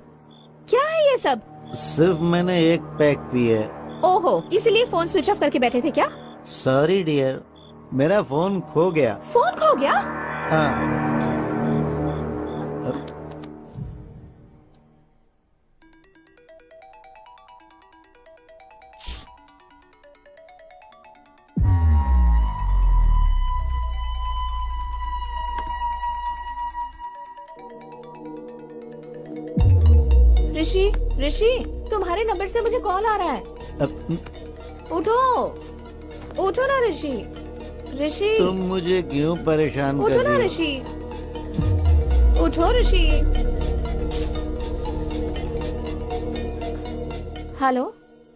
क्या है ये सब? सिर्फ मैंने एक पैक पी है। ओहो, इसलिए फोन स्विच ऑफ करके बैठे थे क्या? सॉरी डियर, मेरा फोन खो गया। फोन खो गया? हाँ। ऋषि, ऋषि, तुम्हारे नंबर से मुझे कॉल आ रहा है। उठो, उठो ना ऋषि। ऋषि, तुम मुझे क्यों परेशान कर उठो ना रही हो? ऋषि, उठो ऋषि। हेलो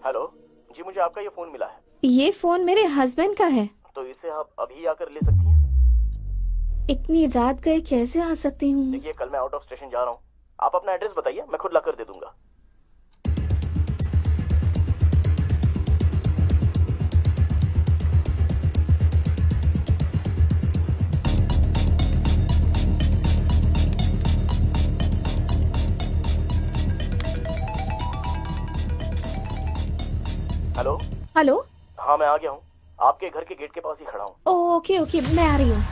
हेलो जी, मुझे आपका ये फोन मिला है। ये फोन मेरे हस्बैंड का है। तो इसे आप अभी आकर ले सकती हैं? इतनी रात गए कैसे आ सकती हूँ? देखिए, कल मैं आउट ऑफ स्टेशन जा रहा हूँ, आप अपना एड्रेस बताइए, मैं खुद लाकर दे दूंगा। हेलो हेलो, हाँ मैं आ गया हूँ, आपके घर के गेट के पास ही खड़ा हूँ। ओके ओके, मैं आ रही हूँ।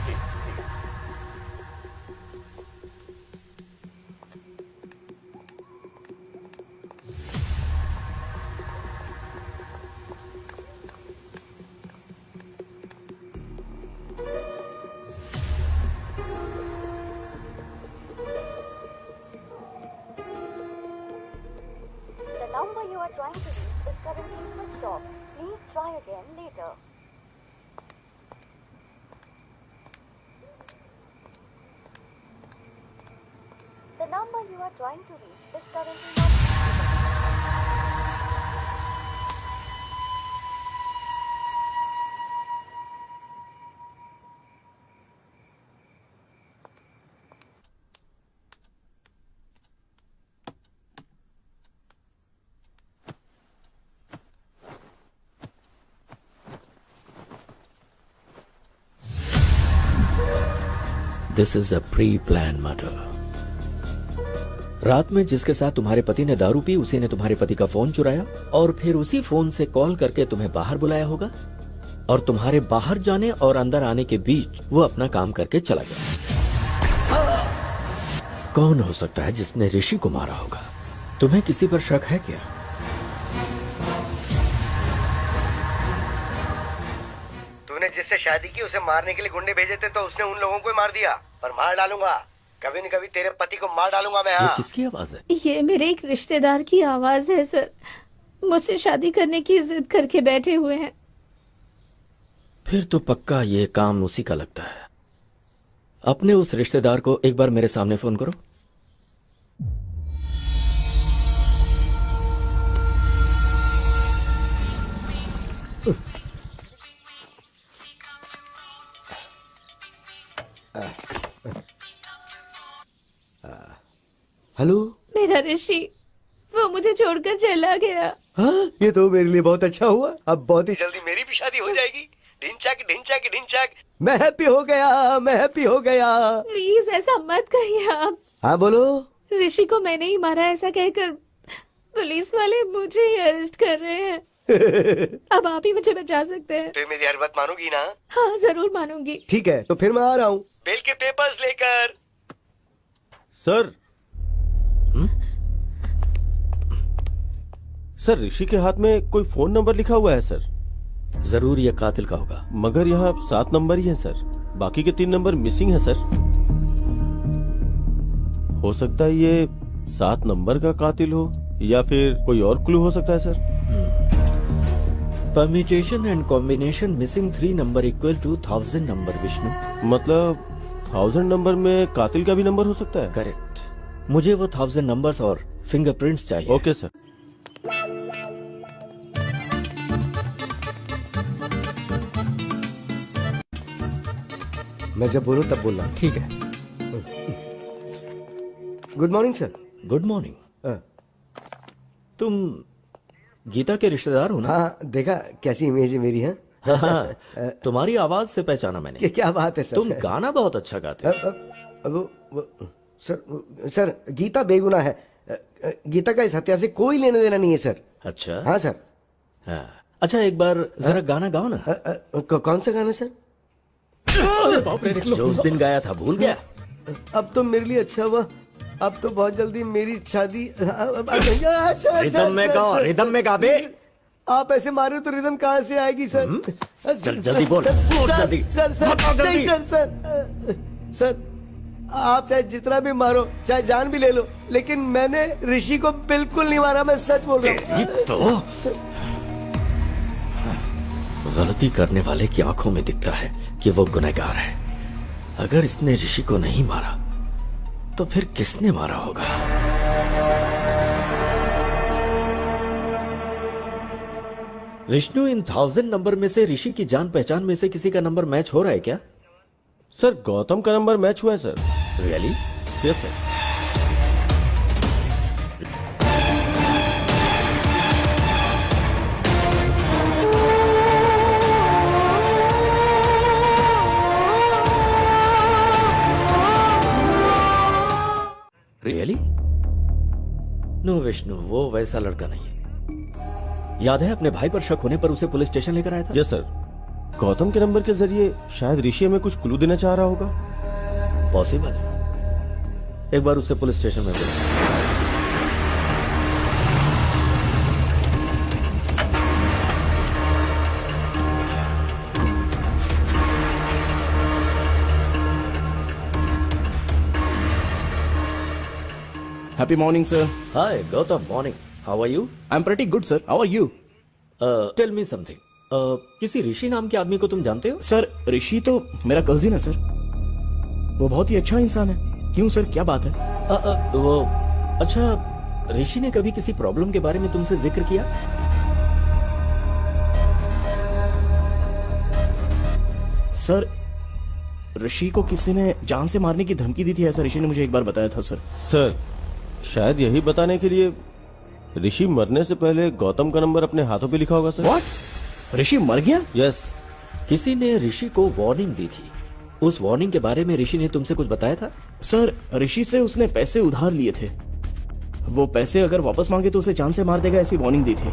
number you are trying to reach is currently switched off. Please try again later. The number you are trying to reach is currently not... this is a pre plan murder. रात में जिसके साथ तुम्हारे पति ने दारू पी, उसी ने तुम्हारे पति का फोन चुराया और फिर उसी फोन से कॉल करके तुम्हें बाहर बुलाया होगा, और तुम्हारे बाहर जाने और अंदर आने के बीच वो अपना काम करके चला गया। कौन हो सकता है जिसने ऋषि को मारा होगा? तुम्हें किसी पर शक है क्या? तूने जिससे शादी की उसे मारने के लिए गुंडे भेजे थे, तो उसने उन लोगों को ही मार दिया। पर मार डालूंगा, कभी न कभी तेरे पति को मार डालूंगा मैं। ये किसकी आवाज है? ये मेरे एक रिश्तेदार की आवाज है सर। मुझसे शादी करने की जिद करके बैठे हुए हैं। फिर तो पक्का ये काम उसी का लगता है। अपने उस रिश्तेदार को एक बार मेरे सामने फोन करो। हेलो, मेरा ऋषि, वो मुझे छोड़कर चला गया। हाँ, ये तो मेरे लिए बहुत अच्छा हुआ। अब बहुत ही जल्दी मेरी भी शादी हो जाएगी। ढिंचक ढिंचक ढिंचक, मैं हैप्पी हो गया, मैं हैप्पी हो गया। प्लीज ऐसा मत कहिए आप। हाँ बोलो। ऋषि को मैंने ही मारा ऐसा कहकर पुलिस वाले मुझे ही अरेस्ट कर रहे हैं। अब आप ही मुझे बचा सकते हैं। फिर मेरी हर बात मानोगी ना? हाँ जरूर मानूंगी। ठीक है, तो फिर मैं आ रहा हूँ बेल के पेपर्स लेकर। सर, सर ऋषि के हाथ में कोई फोन नंबर लिखा हुआ है सर। जरूर ये कातिल का होगा। मगर यहाँ 7 नंबर ही है सर, बाकी के 3 नंबर मिसिंग है सर। हो सकता है ये 7 नंबर का कातिल हो या फिर कोई और क्लू हो सकता है sir. Permutation and combination missing 3 number equal to 1000 number Vishnu. मतलब 1000 नंबर में कातिल का भी नंबर हो सकता है? करेक्ट। मुझे वो 1000 नंबर्स और फिंगरप्रिंट्स चाहिए। Okay sir. मैं जब बोलूं तब बोलना। ठीक है। Good morning sir. Good morning. तुम गीता के रिश्तेदार हो ना? हाँ, देखा कैसी इमेज है मेरी। है हाँ, तुम्हारी आवाज से पहचाना मैंने। क्या बात है सर। तुम गाना बहुत अच्छा गाते हो। सर गीता बेगुनाह है। गीता का इस हत्या से कोई लेना देना नहीं है सर। अच्छा। हाँ सर। हाँ। अच्छा एक बार जरा गाना गाओ ना। कौन सा गाना सर? जो उस दिन गाया था भूल गया? अब तो मेरे लिए अच्छा हुआ, अब तो बहुत जल्दी मेरी शादी। रिदम में गाओ, रिदम में गा बे। आप ऐसे मारे तो रिदम कहाँ से आएगी सर? चल जल्दी बोल, जल्दी। सर आप चाहे जितना भी मारो, चाहे जान भी ले लो, लेकिन मैंने ऋषि को बिल्कुल नहीं मारा। मैं सच बोल रहा हूँ। तो गलती करने वाले की आंखों में दिखता है कि वो गुनहगार है। अगर इसने ऋषि को नहीं मारा तो फिर किसने मारा होगा? विष्णु, इन 1000 नंबर में से ऋषि की जान पहचान में से किसी का नंबर मैच हो रहा है क्या? सर गौतम का नंबर मैच हुआ है sir. Really? Yes sir. Really? No Vishnu, वो वैसा लड़का नहीं है। याद है अपने भाई पर शक होने पर उसे पुलिस स्टेशन लेकर आया था? Yes sir. गौतम के नंबर के जरिए शायद ऋषि हमें कुछ क्लू देना चाह रहा होगा। पॉसिबल। एक बार उसे पुलिस स्टेशन में बुलाओ। Happy morning, sir. Hi, Gautam. Morning. How are you? I'm pretty good, sir. How are you? Tell me something. किसी ऋषि नाम के आदमी को तुम जानते हो? सर ऋषि तो मेरा कजिन है सर। वो बहुत ही अच्छा इंसान है। क्यों सर, क्या बात है? वो अच्छा, ऋषि ने कभी किसी प्रॉब्लम के बारे में तुमसे जिक्र किया? सर ऋषि को किसी ने जान से मारने की धमकी दी थी, ऐसा ऋषि ने मुझे एक बार बताया था सर। सर शायद यही बताने के लिए ऋषि मरने से पहले गौतम का नंबर अपने हाथों पे लिखा होगा सर। What? ऋषि मर गया? यस। किसी ने ऋषि को वार्निंग दी थी। उस वार्निंग के बारे में ऋषि ने तुमसे कुछ बताया था? सर ऋषि से उसने पैसे उधार लिए थे। वो पैसे अगर वापस मांगे तो उसे जान से मार देगा, ऐसी वार्निंग दी थी।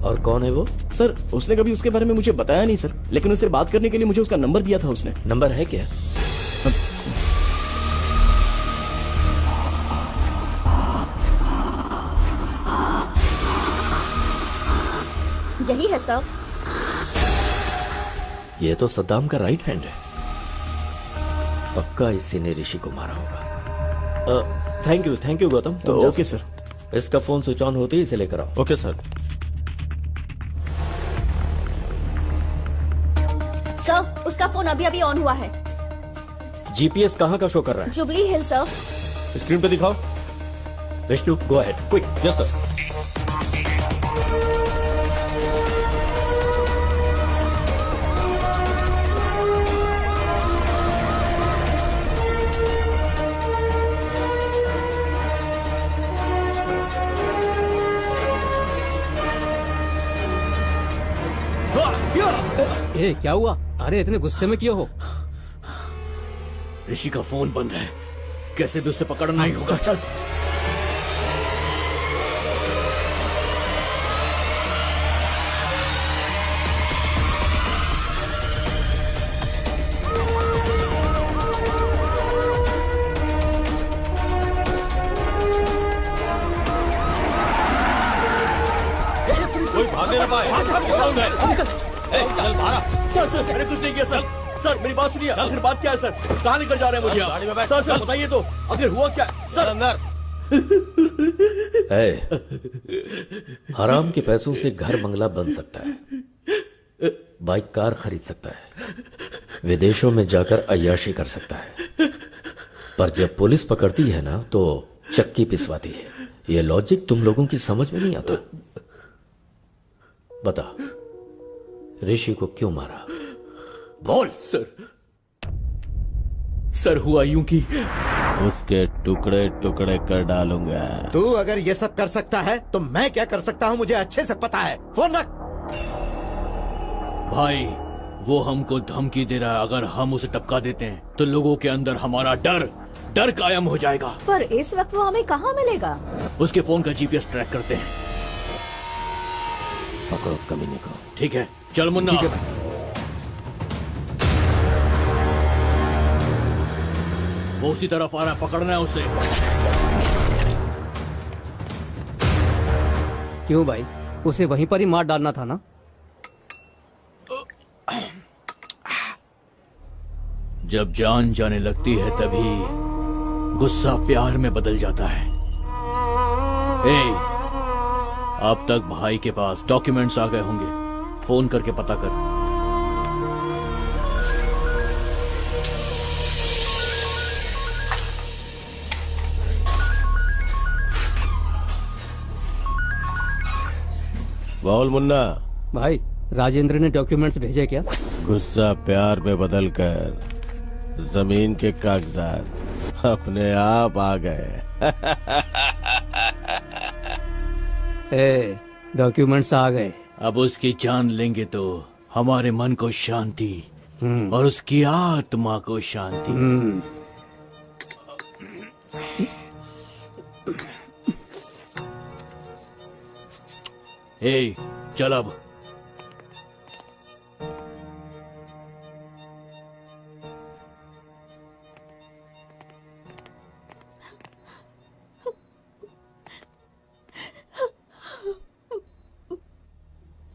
और कौन है वो? सर उसने कभी उसके बारे में मुझे बताया नहीं सर, लेकिन उससे बात करने के लिए मुझे उसका नंबर दिया था उसने। नंबर है क्या? यही है सर। ये तो सद्दाम का राइट हैंड है। पक्का इसी ने ऋषि को मारा होगा। Thank you Gautam. तो ओके सर। इसका फोन स्विच ऑन होते ही इसे लेकर आओ। Okay sir. सर उसका फोन अभी अभी ऑन हुआ है। जीपीएस कहाँ का शो कर रहा है? जुबली हिल सर। स्क्रीन पे दिखाओ। Vishnu go ahead quick. Yes sir. ए, क्या हुआ? अरे इतने गुस्से में क्यों हो? ऋषि का फोन बंद है, कैसे भी उसे पकड़ना ही होगा। चल। कोई भागने ना पाए। चल बाहर। अरे कुछ नहीं किया सर। सर मेरी बात सुनिए, आखिर बात क्या है सर? कहाँ लेकर जा रहे हैं मुझे आप? सर सर बताइए तो, आखिर हुआ क्या सर? अंदर हराम के पैसों से घर बंगला बन सकता है, बाइक कार खरीद सकता है, विदेशों में जाकर अय्याशी कर सकता है, पर जब पुलिस पकड़ती है ना तो चक्की पिसवाती है। ये लॉजिक तुम लोगों की समझ में नहीं आता। बता, ऋषि को क्यों मारा? बोल। सर हुआ यूं कि उसके टुकड़े टुकड़े कर डालूंगा। तू अगर ये सब कर सकता है तो मैं क्या कर सकता हूँ मुझे अच्छे से पता है। फोन रख। भाई वो हमको धमकी दे रहा है, अगर हम उसे टपका देते हैं तो लोगों के अंदर हमारा डर कायम हो जाएगा। पर इस वक्त वो हमें कहाँ मिलेगा? उसके फोन का जीपीएस ट्रैक करते हैं। पकड़ो कमीने को। ठीक है, चल मुन्ना। ठीक है भाई। वो उसी तरफ आ रहा है, पकड़ना है उसे। क्यों भाई, उसे वहीं पर ही मार डालना था ना? जब जान जाने लगती है तभी गुस्सा प्यार में बदल जाता है। अब तक भाई के पास डॉक्यूमेंट्स आ गए होंगे, फोन करके पता कर। बोल मुन्ना। भाई राजेंद्र ने डॉक्यूमेंट्स भेजे क्या? गुस्सा प्यार में बदलकर जमीन के कागजात अपने आप आ गए। डॉक्यूमेंट्स आ गए। अब उसकी जान लेंगे तो हमारे मन को शांति और उसकी आत्मा को शांति। चल अब।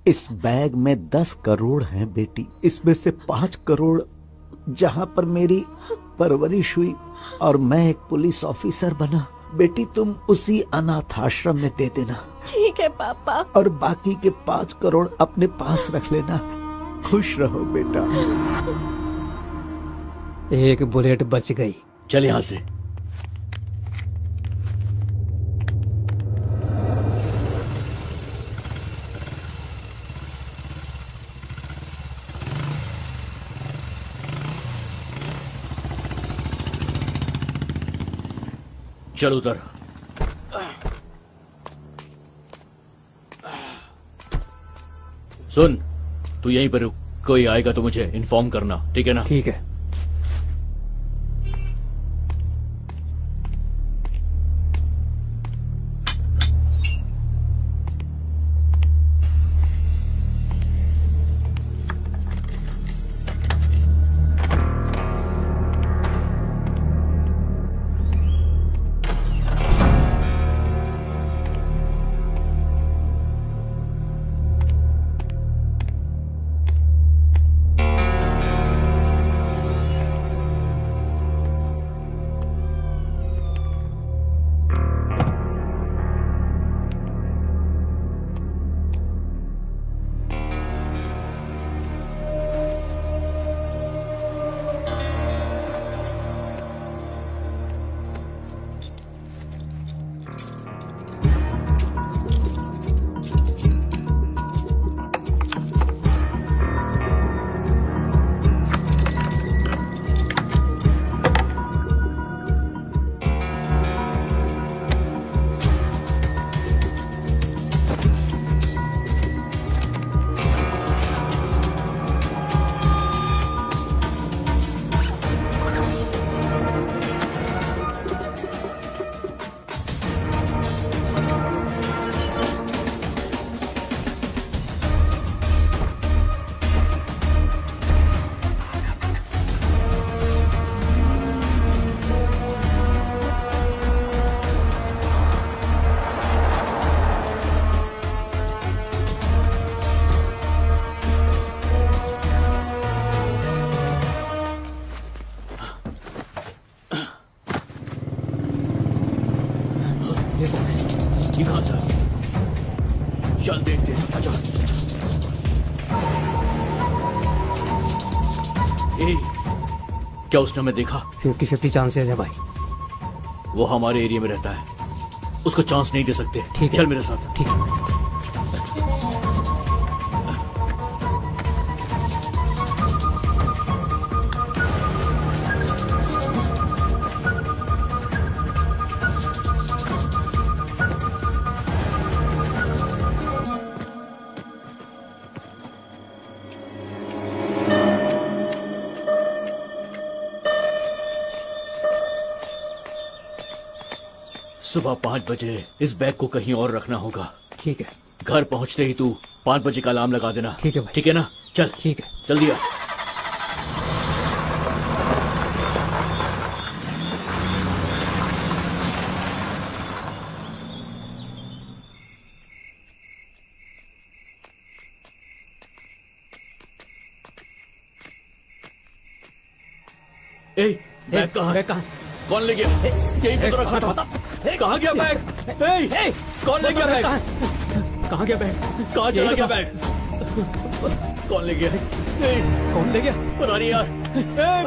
इस बैग में 10 करोड़ हैं बेटी। इसमें से 5 करोड़ जहां पर मेरी परवरिश हुई और मैं एक पुलिस ऑफिसर बना, बेटी तुम उसी अनाथ आश्रम में दे देना। ठीक है पापा। और बाकी के 5 करोड़ अपने पास रख लेना। खुश रहो बेटा। एक बुलेट बच गई। चल यहां से। चल उतर। सुन, तू यहीं पर रुक, कोई आएगा तो मुझे इन्फॉर्म करना, ठीक है ना? ठीक है। ए, क्या उसने हमें देखा? 50-50 चांसेस है भाई। वो हमारे एरिया में रहता है, उसको चांस नहीं दे सकते। ठीक है, चल मेरे साथ। ठीक है। सुबह 5 बजे इस बैग को कहीं और रखना होगा। ठीक है। घर पहुंचते ही तू 5 बजे का अलार्म लगा देना। ठीक है भाई। ठीक है ना? चल। ठीक है, जल्दी आ। बैग कहाँ? बैग कहाँ? कौन ले गया? यहीं पे तो रखा था। कहाँ गया बैग? कौन ले गया बैग? कहाँ गया बैग? कहाँ चला गया बैग? कौन ले गया? कौन ले गया? पता नहीं यार।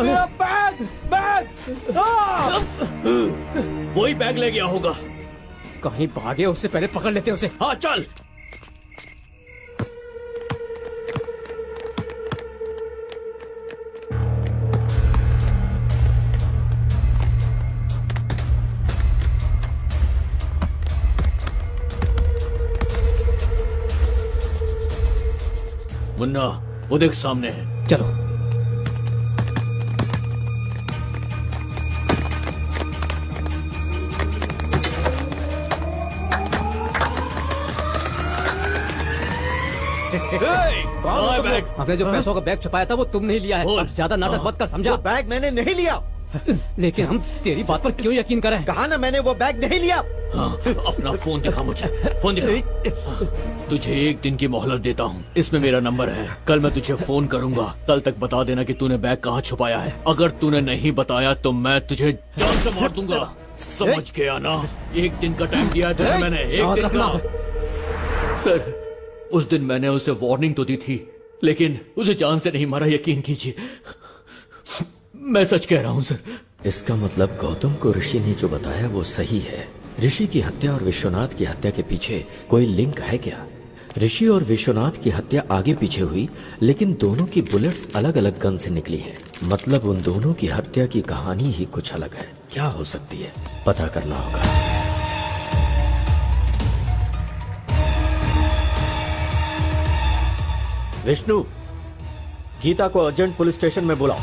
मेरा बैग! बैग! वही बैग ले गया होगा। कहीं भागे, उससे पहले पकड़ लेते उसे। हाँ चल। मुन्ना, वो देख सामने है। चलो। हमने जो पैसों का बैग छुपाया था वो तुम नहीं लिया है। अब ज्यादा नाटक मत कर, समझा? वो बैग मैंने नहीं लिया। लेकिन हम तेरी बात पर क्यों यकीन करें? कहा ना मैंने वो बैग नहीं लिया। हाँ, अपना फोन दिखा मुझे। फोन दिखा। तुझे 1 दिन की मोहलत देता हूँ। इसमें मेरा नंबर है। कल मैं तुझे फोन करूंगा। कल तक बता देना कि तूने बैग कहाँ छुपाया है। अगर तूने नहीं बताया तो मैं तुझे जान से मार दूंगा। समझ गया ना? 1 दिन का टाइम दिया है तुझे मैंने। 1 दिन का। सर, उस दिन मैंने उसे वार्निंग तो दी थी, लेकिन उसे जान से नहीं मारा। यकीन कीजिए, मैं सच कह रहा हूँ सर। इसका मतलब गौतम को ऋषि ने जो बताया वो सही है। ऋषि की हत्या और विश्वनाथ की हत्या के पीछे कोई लिंक है क्या? ऋषि और विश्वनाथ की हत्या आगे पीछे हुई, लेकिन दोनों की बुलेट्स अलग अलग गन से निकली है। मतलब उन दोनों की हत्या की कहानी ही कुछ अलग है। क्या हो सकती है, पता करना होगा। विष्णु, गीता को अर्जेंट पुलिस स्टेशन में बुलाओ।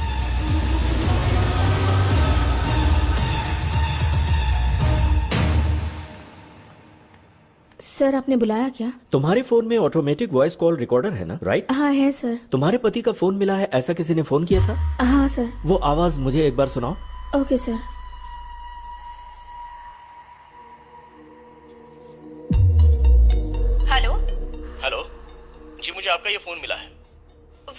सर, आपने बुलाया क्या? तुम्हारे फोन में ऑटोमेटिक वॉइस कॉल रिकॉर्डर है ना? राइट? हाँ है सर। तुम्हारे पति का फोन मिला है, ऐसा किसी ने फोन किया था? हाँ सर। वो आवाज मुझे एक बार सुनाओ। Okay sir. हेलो। हेलो जी, मुझे आपका ये फोन मिला है।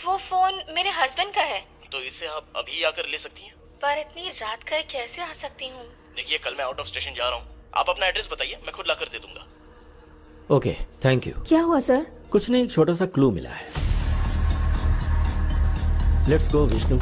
वो फोन मेरे हस्बैंड का है। तो इसे आप अभी आकर ले सकती हैं? पर इतनी रात का कैसे आ सकती हूँ? देखिए, कल मैं आउट ऑफ स्टेशन जा रहा हूँ। आप अपना एड्रेस बताइए, मैं खुद लाकर दे दूंगा। Okay, thank you. क्या हुआ सर? कुछ नहीं, एक छोटा सा क्लू मिला है। Let's go Vishnu.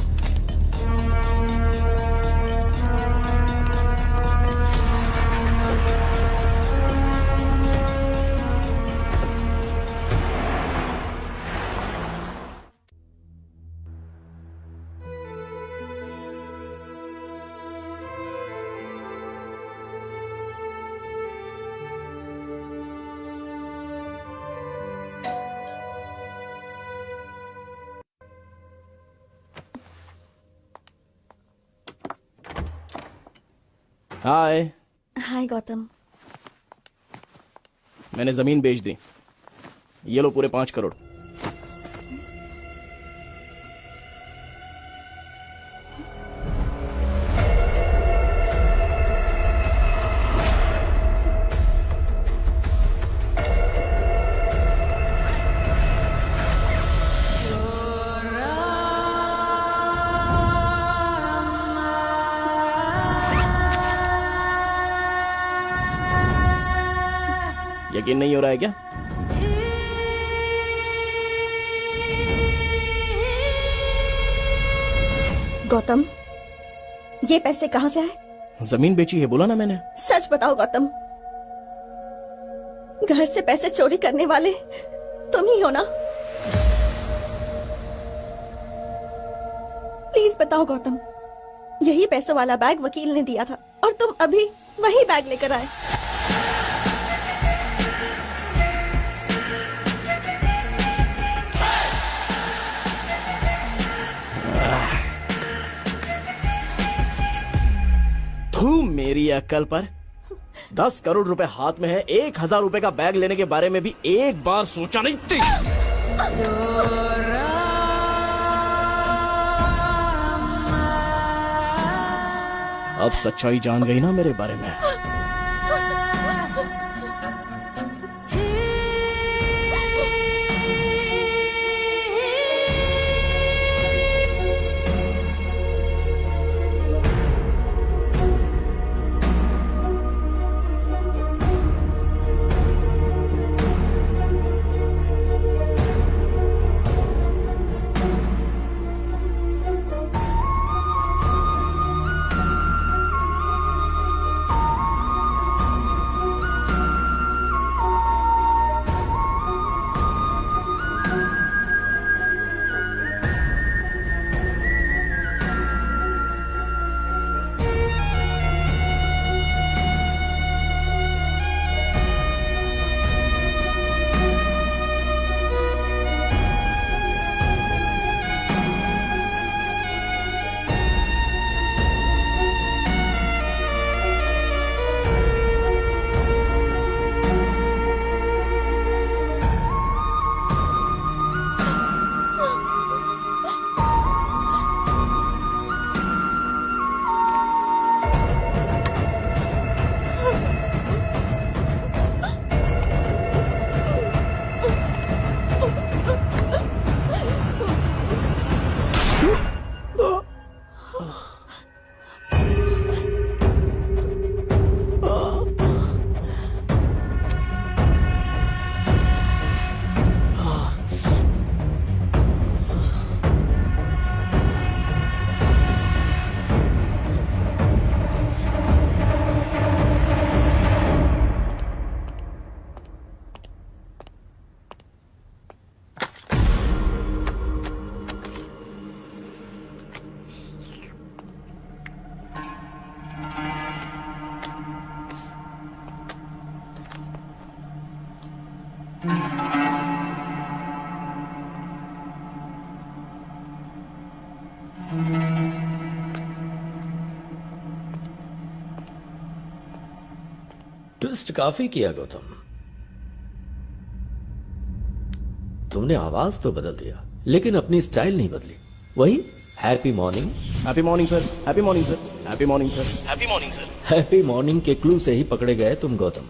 Hi. Hi Gautam. मैंने जमीन बेच दी। ये लो पूरे 5 करोड़। यकीन नहीं हो रहा है क्या? गौतम, ये पैसे कहाँ से आए? जमीन बेची है, बोला ना मैंने। सच बताओ गौतम, घर से पैसे चोरी करने वाले तुम ही हो ना? प्लीज बताओ गौतम, यही पैसों वाला बैग वकील ने दिया था और तुम अभी वही बैग लेकर आए। तू मेरी अक्ल पर 10 करोड़ रुपए हाथ में है, 1000 रुपए का बैग लेने के बारे में भी एक बार सोचा नहीं थी। अब सच्चाई जान गई ना मेरे बारे में। ट्विस्ट काफी किया गौतम। तुमने आवाज तो बदल दिया लेकिन अपनी स्टाइल नहीं बदली। वही happy morning. Happy morning sir, happy morning sir, happy morning sir, happy morning sir. Happy morning के क्लू से ही पकड़े गए तुम गौतम।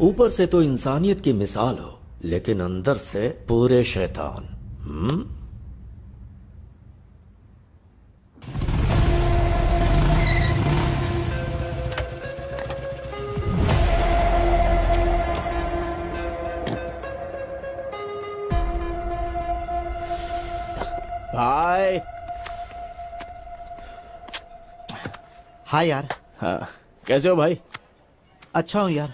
ऊपर से तो इंसानियत की मिसाल हो लेकिन अंदर से पूरे शैतान। भाई। हाय यार। हाँ, कैसे हो भाई? अच्छा हूँ यार।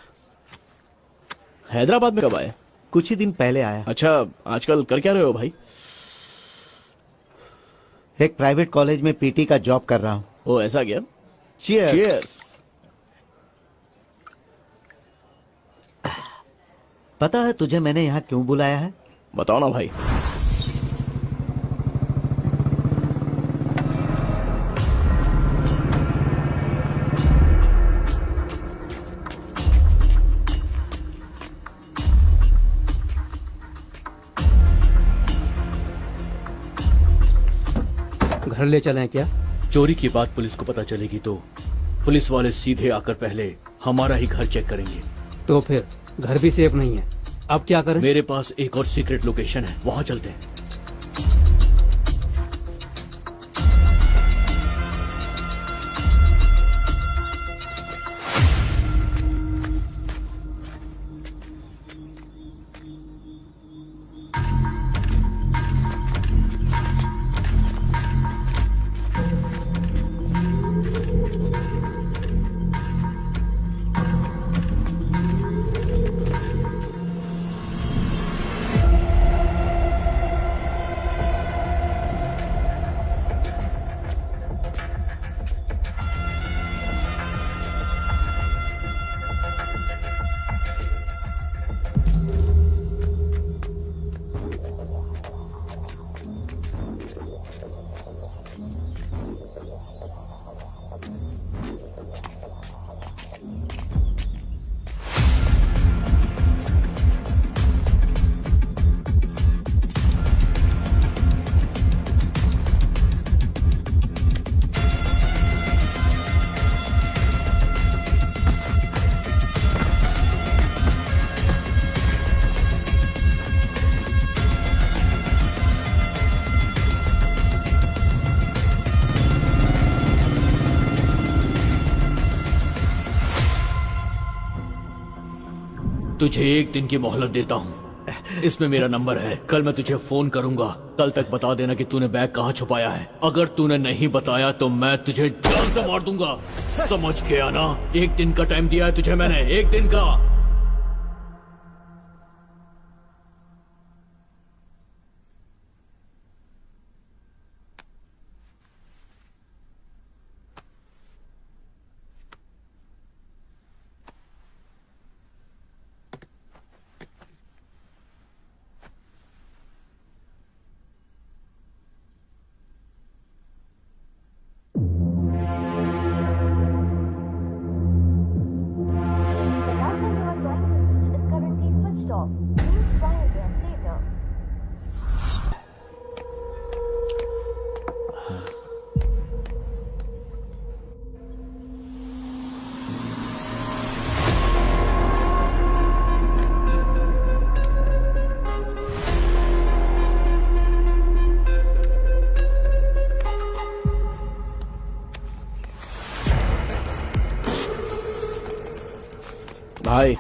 हैदराबाद में कब आए? कुछ ही दिन पहले आया। अच्छा, आजकल कर क्या रहे हो भाई? एक प्राइवेट कॉलेज में पीटी का जॉब कर रहा हूँ। ओ ऐसा क्या? चीयर्स। चीयर्स। पता है तुझे मैंने यहाँ क्यों बुलाया है? बताओ ना भाई। घर ले चलें क्या? चोरी की बात पुलिस को पता चलेगी तो पुलिस वाले सीधे आकर पहले हमारा ही घर चेक करेंगे। तो फिर घर भी सेफ नहीं है, अब क्या करें? मेरे पास एक और सीक्रेट लोकेशन है, वहां चलते हैं। तुझे एक दिन की मोहलत देता हूँ, इसमें मेरा नंबर है। कल मैं तुझे फोन करूंगा, कल तक बता देना कि तूने बैग कहाँ छुपाया है। अगर तूने नहीं बताया तो मैं तुझे जान से मार दूंगा, समझ गया ना? एक दिन का टाइम दिया है तुझे मैंने, एक दिन का। भाई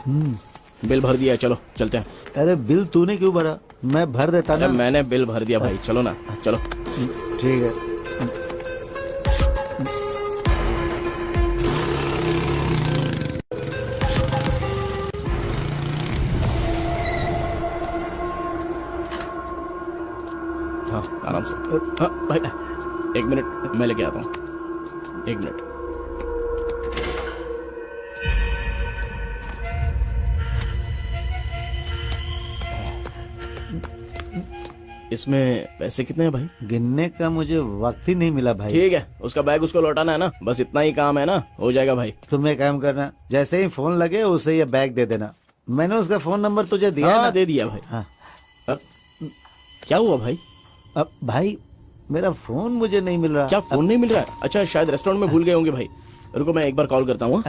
बिल भर दिया है, चलो चलते हैं। अरे बिल तूने क्यों भरा? मैं भर देता ना। मैंने बिल भर दिया भाई, चलो ना, चलो। ठीक है। हाँ आराम से। हाँ भाई एक मिनट, मैं लेके आता हूँ, एक मिनट। इसमें पैसे कितने हैं भाई? गिनने का मुझे वक्त ही नहीं मिला भाई। ठीक है, उसका बैग उसको लौटाना है ना, बस इतना ही काम है ना, हो जाएगा भाई। तुम एक काम करना, जैसे ही फोन लगे उसे ये बैग दे देना। मैंने उसका फोन नंबर तुझे दिया हाँ, ना? दे दिया भाई। हाँ। क्या हुआ भाई? अब भाई मेरा फोन मुझे नहीं मिल रहा। क्या फोन नहीं मिल रहा है? अच्छा शायद रेस्टोरेंट में भूल गए होंगे भाई। रुको मैं एक बार कॉल करता हूँ।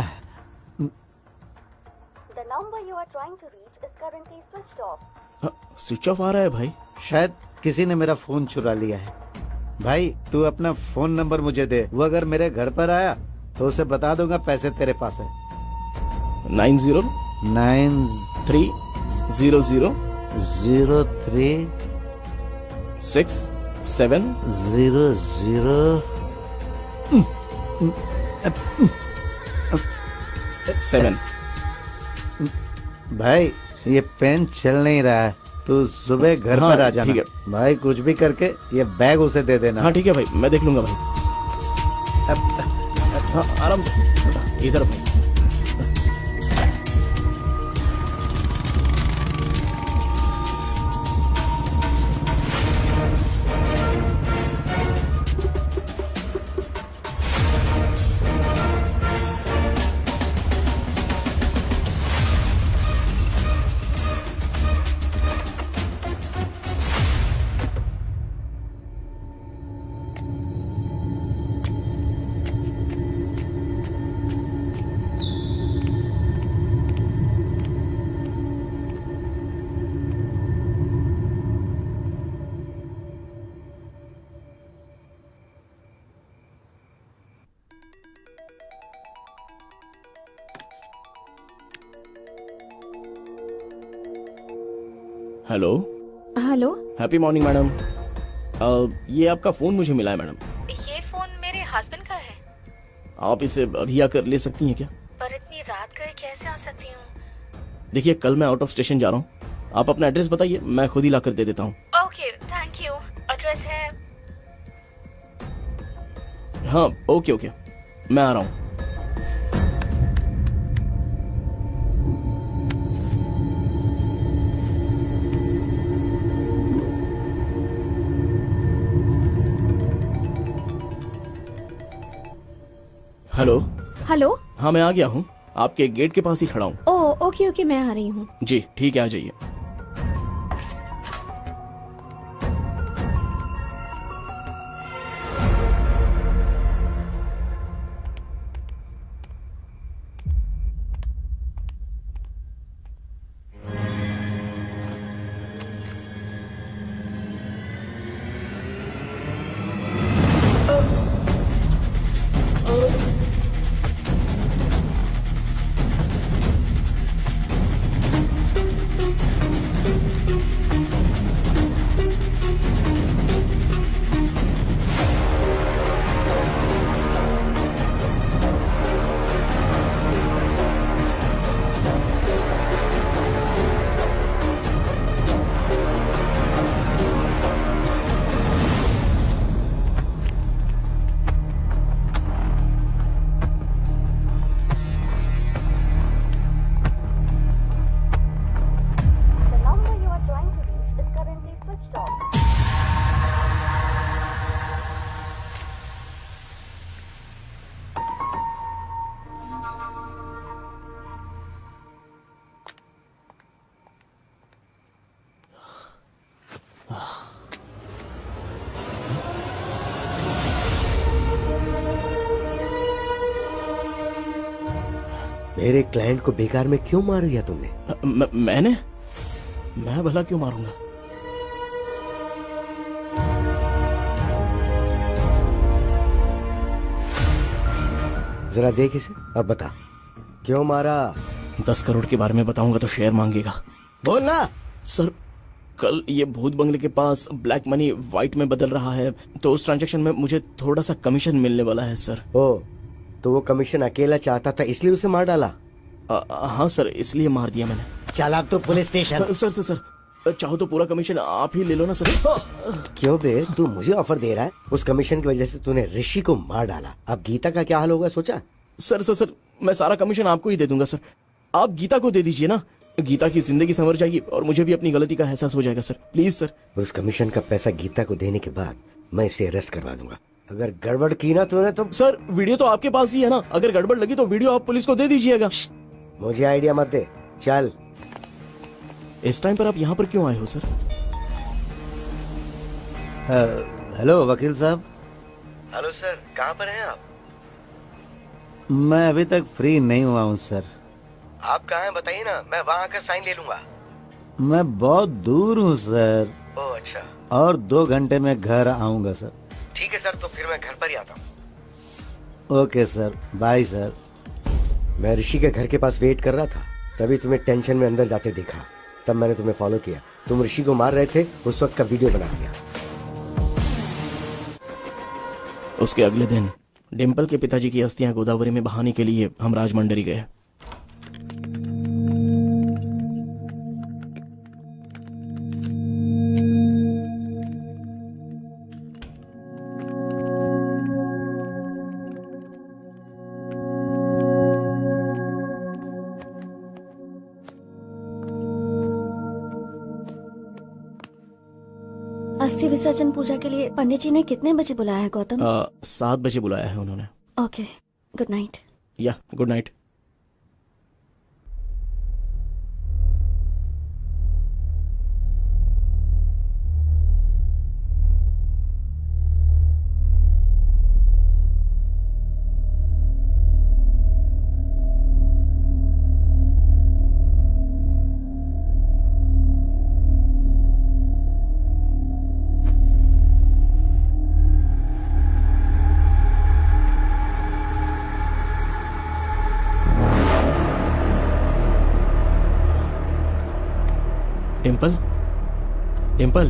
स्विच ऑफ आ रहा है भाई। शायद किसी ने मेरा फोन चुरा लिया है। भाई तू अपना फोन नंबर मुझे दे, वो अगर मेरे घर पर आया तो उसे बता दूंगा पैसे तेरे पास है। 930367। भाई ये पेन चल नहीं रहा है, तू सुबह घर पर आ जाना। ठीक है भाई, कुछ भी करके ये बैग उसे दे देना। हाँ ठीक है भाई, मैं देख लूंगा भाई। हाँ आराम से, इधर भाई। Hello hello, happy morning madam. ये आपका फोन मुझे मिला है मैडम। ये फोन मेरे हस्बैंड का है। आप इसे अभी आकर ले सकती हैं क्या? पर इतनी रात गए कैसे आ सकती हूँ? देखिए कल मैं आउट ऑफ स्टेशन जा रहा हूँ, आप अपना एड्रेस बताइए, मैं खुद ही लाकर दे देता हूँ। Okay thank you. एड्रेस है? हाँ ओके ओके, मैं आ रहा हूँ। हेलो। हेलो। हाँ मैं आ गया हूँ, आपके गेट के पास ही खड़ा हूँ। ओह ओके ओके, मैं आ रही हूँ। जी ठीक है, आ जाइए। मेरे क्लाइंट को बेकार में क्यों मार दिया तुमने? मैं भला क्यों मारूंगा? जरा देख इसे और बता क्यों मारा। 10 करोड़ के बारे में बताऊंगा तो शेयर मांगेगा। बोलना। सर कल ये भूत बंगले के पास ब्लैक मनी व्हाइट में बदल रहा है, तो उस ट्रांजैक्शन में मुझे थोड़ा सा कमीशन मिलने वाला है सर। ओ, तो वो कमीशन अकेला चाहता था इसलिए उसे मार डाला? हाँ सर, इसलिए मार दिया मैंने। चल अब तो पुलिस स्टेशन। सर चाहो तो पूरा कमीशन आप ही ले लो ना सर। क्यों बे, तू मुझे ऑफर दे रहा है? उस कमीशन की वजह से तूने ऋषि को मार डाला, अब गीता का क्या हाल होगा सोचा? सर मैं सारा कमीशन आपको ही दे दूंगा सर, आप गीता को दे दीजिए ना, गीता की जिंदगी संवर जाएगी और मुझे भी अपनी गलती का एहसास हो जाएगा सर, प्लीज सर। उस कमीशन का पैसा गीता को देने के बाद मैं इसे अरेस्ट करवा दूंगा। अगर गड़बड़ की ना तूने तो। सर वीडियो तो आपके पास ही है ना, अगर गड़बड़ लगी तो वीडियो आप पुलिस को दे दीजिएगा। मुझे आइडिया मत दे, चल। इस टाइम पर आप यहाँ पर क्यों आए हो सर? हेलो वकील साहब। हेलो सर, कहाँ पर हैं आप? मैं अभी तक फ्री नहीं हुआ हूँ सर। आप कहाँ हैं बताइए ना, मैं वहाँ आकर साइन ले लूंगा। मैं बहुत दूर हूँ सर। ओह अच्छा। और 2 घंटे में घर आऊंगा सर। ठीक है सर, तो फिर मैं घर पर ही आता हूँ। Okay sir, bye sir. मैं ऋषि के घर के पास वेट कर रहा था, तभी तुम्हें टेंशन में अंदर जाते देखा, तब मैंने तुम्हें फॉलो किया। तुम ऋषि को मार रहे थे, उस वक्त का वीडियो बना दिया। उसके अगले दिन डिम्पल के पिताजी की अस्थियां गोदावरी में बहाने के लिए हम राजमंडरी गए। अस्थि विसर्जन पूजा के लिए पंडित जी ने कितने बजे बुलाया है गौतम? 7 बजे बुलाया है उन्होंने। Okay, good night. Yeah good night. Dimple, Dimple,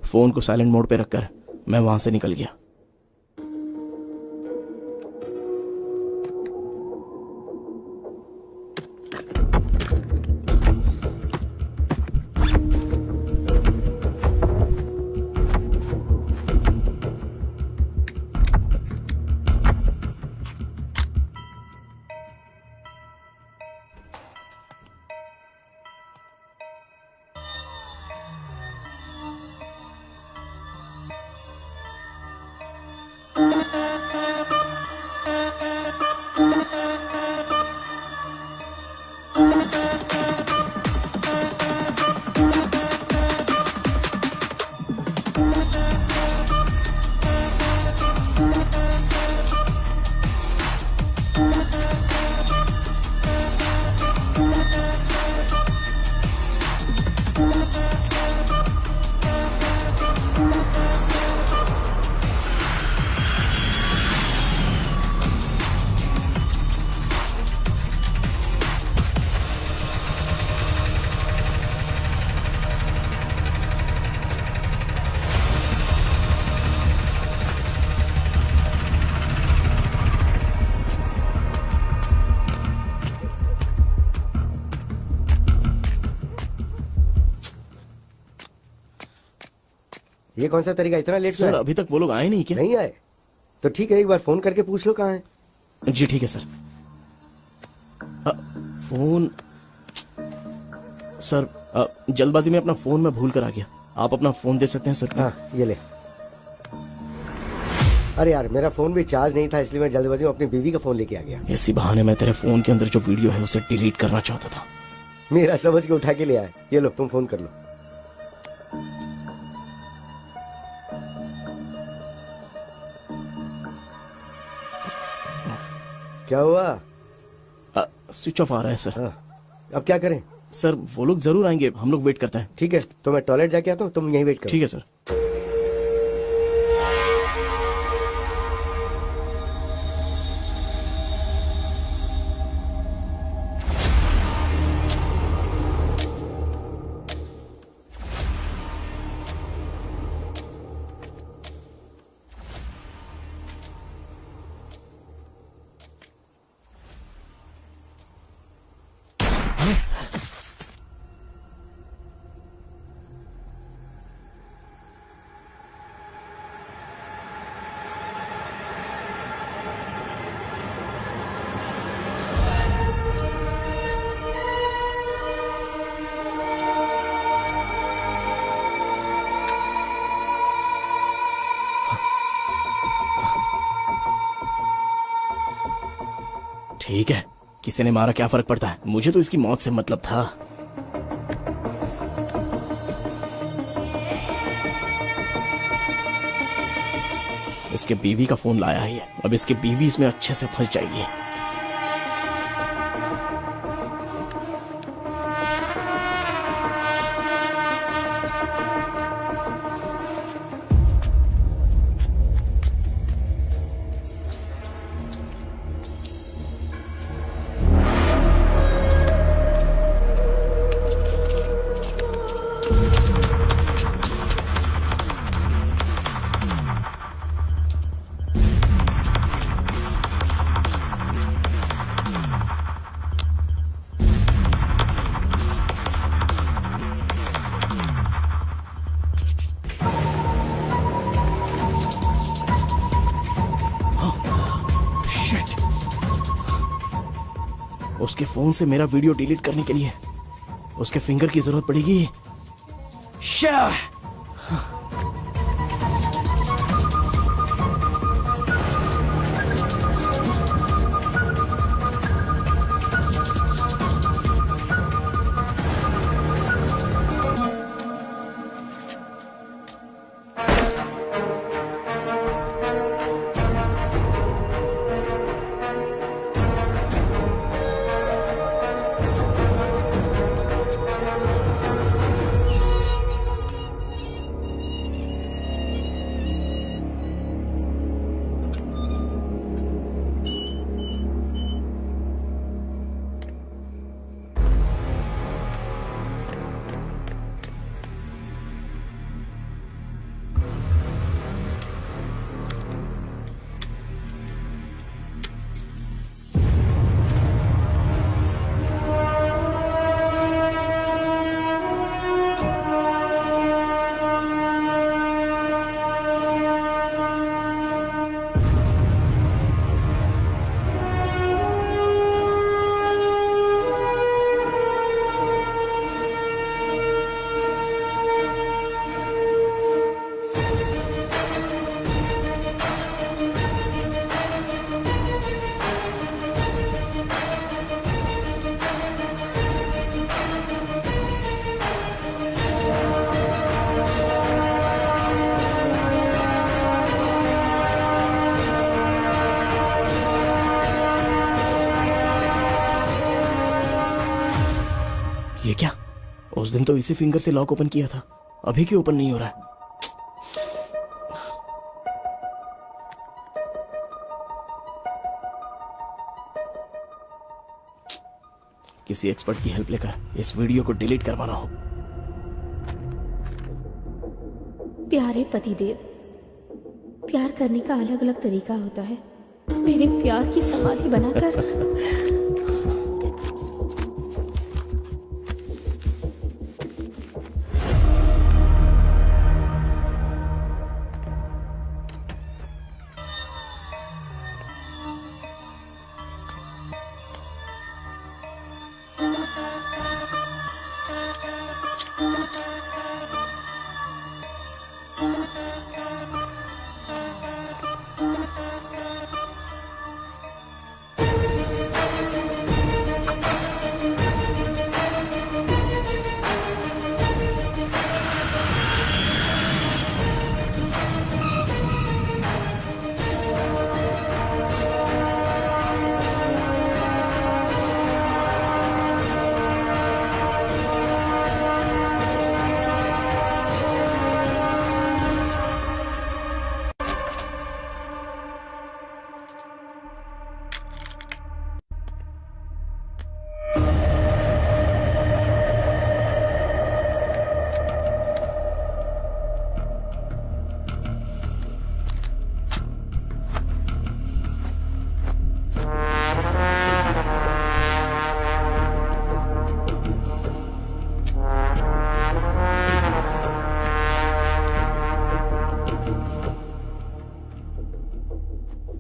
phone को साइलेंट मोड पे रखकर मैं वहां से निकल गया। ये कौन सा तरीका, इतना लेट सर अभी तक वो लोग आए नहीं क्या? नहीं आए तो ठीक है, एक बार फोन करके पूछ लो कहाँ है। जी ठीक है सर। फोन सर, जल्दबाजी में अपना फोन मैं भूल कर आ गया। आप अपना फोन दे सकते हैं सर? हाँ ये ले। अरे यार मेरा फोन भी चार्ज नहीं था, इसलिए मैं जल्दबाजी में अपनी बीवी का फोन लेके आ गया। इसी बहाने मैं तेरे फोन के अंदर जो वीडियो है उसे डिलीट करना चाहता था। मेरा समझ के उठा के ले आया। ये लो तुम फोन कर लो। क्या हुआ? स्विच ऑफ आ रहा है सर। अब क्या करें? सर वो लोग जरूर आएंगे, हम लोग वेट करते हैं। ठीक है तो मैं टॉयलेट जाके आता हूँ, तुम यहीं वेट करो। ठीक है सर। ठीक है, किसी ने मारा क्या फर्क पड़ता है, मुझे तो इसकी मौत से मतलब था। इसके बीवी का फोन लाया है ये, अब इसकी बीवी इसमें अच्छे से फंस जाएगी। उसके फोन से मेरा वीडियो डिलीट करने के लिए उसके फिंगर की जरूरत पड़ेगी। शाह! ये क्या? उस दिन तो इसी फिंगर से लॉक ओपन किया था, अभी क्यों ओपन नहीं हो रहा है? किसी एक्सपर्ट की हेल्प लेकर इस वीडियो को डिलीट करवाना हो। प्यारे पतिदेव, प्यार करने का अलग अलग तरीका होता है। मेरे प्यार की समाधि बनाकर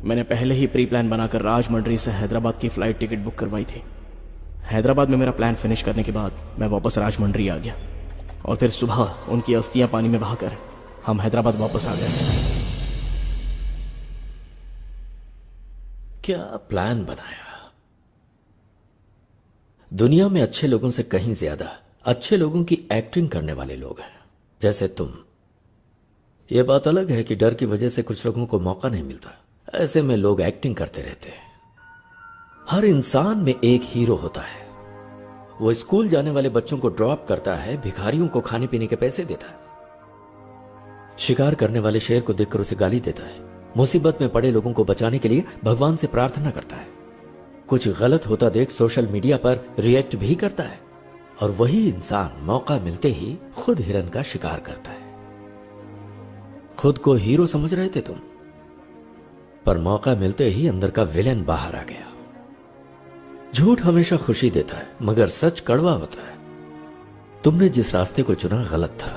मैंने पहले ही प्री प्लान बनाकर राजमंड्री से हैदराबाद की फ्लाइट टिकट बुक करवाई थी। हैदराबाद में मेरा प्लान फिनिश करने के बाद मैं वापस राजमंड्री आ गया और फिर सुबह उनकी अस्थियां पानी में बहाकर हम हैदराबाद वापस आ गए। क्या प्लान बनाया? दुनिया में अच्छे लोगों से कहीं ज्यादा अच्छे लोगों की एक्टिंग करने वाले लोग हैं, जैसे तुम। यह बात अलग है कि डर की वजह से कुछ लोगों को मौका नहीं मिलता, ऐसे में लोग एक्टिंग करते रहते हैं। हर इंसान में एक हीरो होता है। वो स्कूल जाने वाले बच्चों को ड्रॉप करता है, भिखारियों को खाने पीने के पैसे देता है, शिकार करने वाले शेर को देखकर उसे गाली देता है, मुसीबत में पड़े लोगों को बचाने के लिए भगवान से प्रार्थना करता है, कुछ गलत होता देख सोशल मीडिया पर रिएक्ट भी करता है, और वही इंसान मौका मिलते ही खुद हिरन का शिकार करता है। खुद को हीरो समझ रहे थे तुम, पर मौका मिलते ही अंदर का विलेन बाहर आ गया। झूठ हमेशा खुशी देता है, मगर सच कड़वा होता है। तुमने जिस रास्ते को चुना गलत था।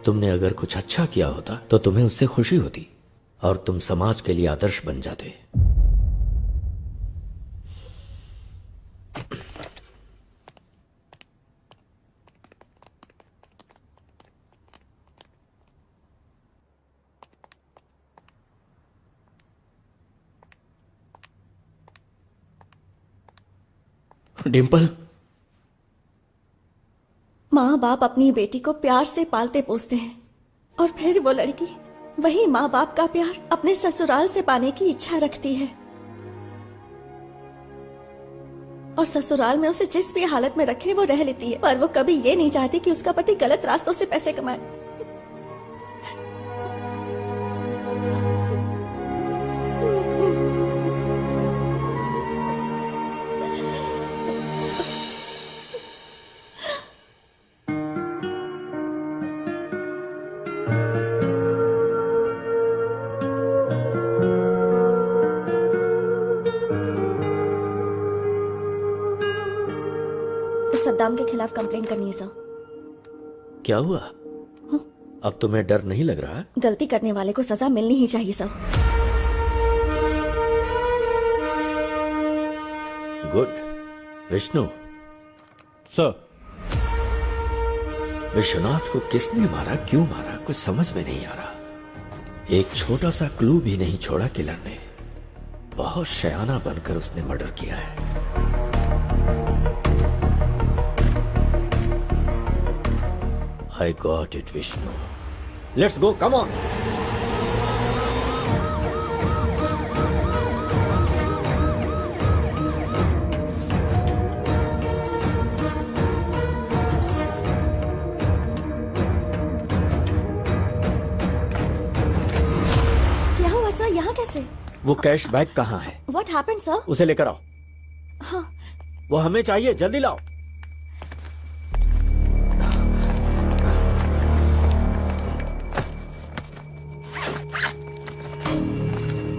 तुमने अगर कुछ अच्छा किया होता तो तुम्हें उससे खुशी होती और तुम समाज के लिए आदर्श बन जाते। डिम्पल, माँ बाप अपनी बेटी को प्यार से पालते पोसते हैं और फिर वो लड़की वही माँ बाप का प्यार अपने ससुराल से पाने की इच्छा रखती है, और ससुराल में उसे जिस भी हालत में रखे वो रह लेती है, पर वो कभी ये नहीं चाहती कि उसका पति गलत रास्तों से पैसे कमाए। सद्दाम के खिलाफ कंप्लेन करनी है सर। क्या हुआ? अब तुम्हें डर नहीं लग रहा? गलती करने वाले को सजा मिलनी ही चाहिए sir. Good. Vishnu sir, Vishwanath को किसने मारा, क्यों मारा, कुछ समझ में नहीं आ रहा। एक छोटा सा क्लू भी नहीं छोड़ा किलर ने। बहुत शयाना बनकर उसने मर्डर किया है। I got it, Vishnu. Let's go, come on. क्या हुआ सर, यहाँ कैसे? वो कैश बैग कहाँ है? What happened, sir? उसे लेकर आओ। हाँ। वो हमें चाहिए, जल्दी लाओ।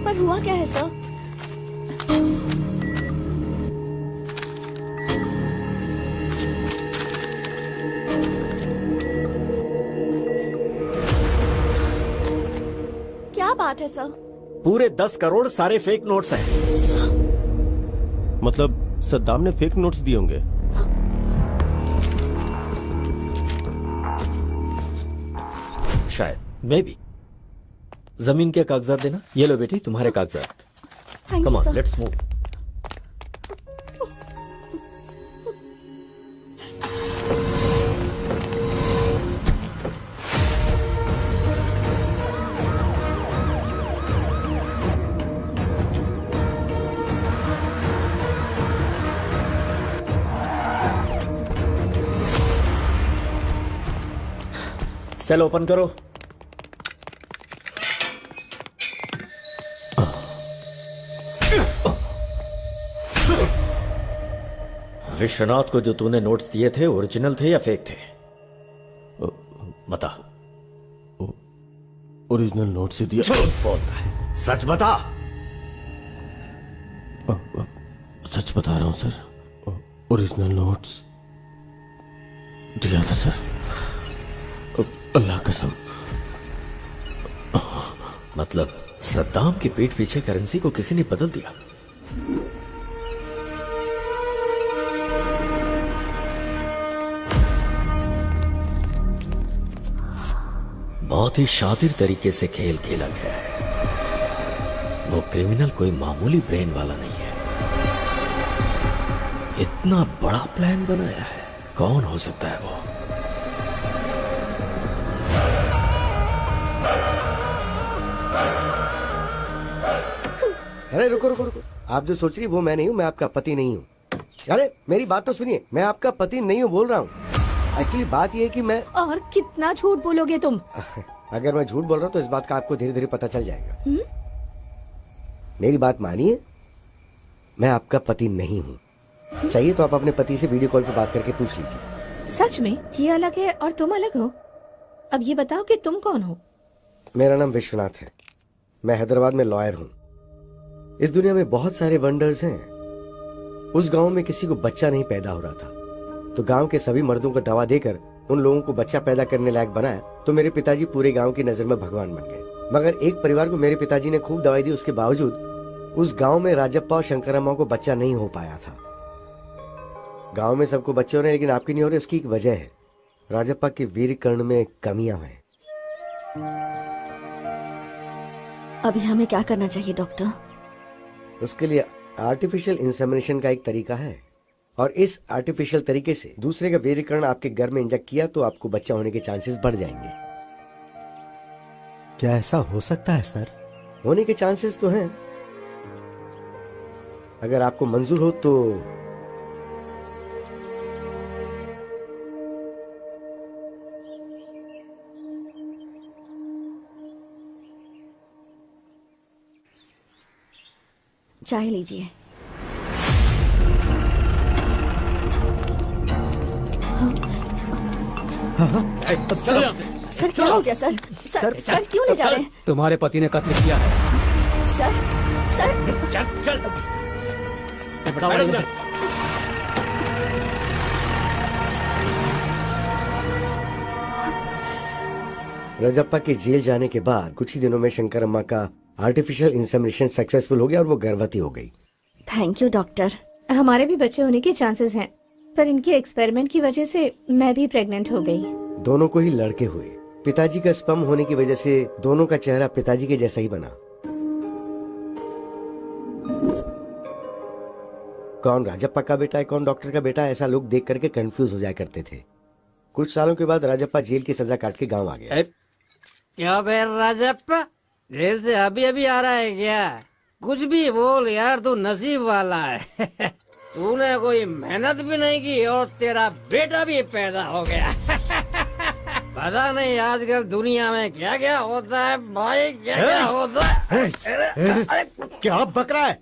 पर हुआ क्या है सर? क्या बात है सर? पूरे 10 करोड़ सारे फेक नोट्स हैं। मतलब सद्दाम ने फेक नोट्स दिए होंगे। शायद, मे बी। जमीन के कागजात देना। ये लो बेटी, तुम्हारे कागजात। Come on, let's move. Cell open करो। विश्वनाथ को जो तूने नोट्स दिए थे ओरिजिनल थे या फेक थे? बता। ओरिजिनल नोट्स ही दिया। झूठ बोलता है, सच बता। सच बता रहा हूं सर, ओरिजिनल नोट्स दिया था सर, अल्लाह कसम। मतलब सद्दाम के पीठ पीछे करेंसी को किसी ने बदल दिया। बहुत ही शातिर तरीके से खेल खेला गया है। वो क्रिमिनल कोई मामूली ब्रेन वाला नहीं है। इतना बड़ा प्लान बनाया है, कौन हो सकता है वो? अरे रुको रुको रुको, आप जो सोच रही वो मैं नहीं हूँ, मैं आपका पति नहीं हूँ। अरे मेरी बात तो सुनिए, मैं आपका पति नहीं हूँ बोल रहा हूँ। एक्चुअली बात ये है कि मैं और कितना झूठ बोलोगे तुम? अगर मैं झूठ बोल रहा हूँ तो इस बात का आपको धीरे धीरे पता चल जाएगा। मेरी बात मानिए, मैं आपका पति नहीं हूँ। चाहिए तो आप अपने पति से वीडियो कॉल पे बात करके पूछ लीजिए। सच में ये अलग है और तुम अलग हो? अब ये बताओ कि तुम कौन हो? मेरा नाम विश्वनाथ है, मैं हैदराबाद में लॉयर हूँ। इस दुनिया में बहुत सारे वंडर्स हैं। उस गांव में किसी को बच्चा नहीं पैदा हो रहा था, तो गांव के सभी मर्दों को दवा देकर उन लोगों को बच्चा पैदा करने लायक बनाया। तो मेरे पिताजी पूरे गांव की नजर में भगवान बन गए। मगर एक परिवार को मेरे पिताजी ने खूब दवाई दी, उसके बावजूद उस गांव में राजप्पा और शंकरम्मा को बच्चा नहीं हो पाया था। गांव में सबको बच्चे हो रहे हैं लेकिन आपकी नहीं हो रहे। उसकी एक वजह है, राजप्पा के वीर्य कर्ण में कमियां हैं। अभी हमें क्या करना चाहिए डॉक्टर? उसके लिए आर्टिफिशियल इंसेमिनेशन का एक तरीका है, और इस आर्टिफिशियल तरीके से दूसरे का वीर्य कर्ण आपके घर में इंजेक्ट किया तो आपको बच्चा होने के चांसेस बढ़ जाएंगे। क्या ऐसा हो सकता है सर? होने के चांसेस तो हैं। अगर आपको मंजूर हो तो चाय लीजिए। सर क्या हो गया सर? सर क्यों ले जा रहे हैं? तुम्हारे पति ने कत्ल किया है। सर चल चल राजप्पा के जेल जाने के बाद कुछ ही दिनों में शंकरम्मा का आर्टिफिशियल इंसेमिनेशन सक्सेसफुल हो गया और वो गर्भवती हो गई। Thank you doctor. हमारे भी बच्चे होने के चांसेस हैं, पर इनके एक्सपेरिमेंट की वजह से मैं भी प्रेग्नेंट हो गई। दोनों को ही लड़के हुए। पिताजी का स्पर्म होने की वजह से दोनों का चेहरा पिताजी के जैसा ही बना। कौन राजप्पा का बेटा है, कौन डॉक्टर का बेटा है, ऐसा लोग देख करके कंफ्यूज हो जाया करते थे। कुछ सालों के बाद राजप्पा जेल की सजा काट के गांव आ गया। क्या बे राजप्पा, जेल से अभी अभी आ रहा है क्या? कुछ भी बोल यार, तू नसीब वाला है। तूने कोई मेहनत भी नहीं की और तेरा बेटा भी पैदा हो गया। पता नहीं आजकल दुनिया में क्या क्या होता है भाई, क्या क्या होता है। क्या बक रहा है?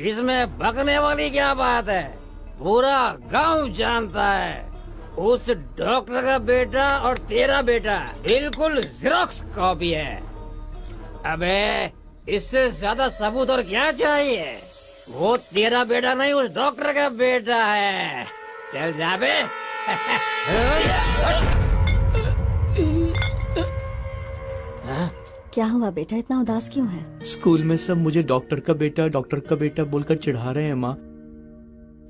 इसमें बकने वाली क्या बात है? पूरा गांव जानता है उस डॉक्टर का बेटा और तेरा बेटा बिल्कुल ज़ेरॉक्स कॉपी है। अबे इससे ज्यादा सबूत और क्या चाहिए? वो तेरा बेटा नहीं, उस डॉक्टर का बेटा है। चल जा बे। क्या हुआ बेटा, इतना उदास क्यों है? स्कूल में सब मुझे डॉक्टर का बेटा बोलकर चिढ़ा रहे हैं माँ।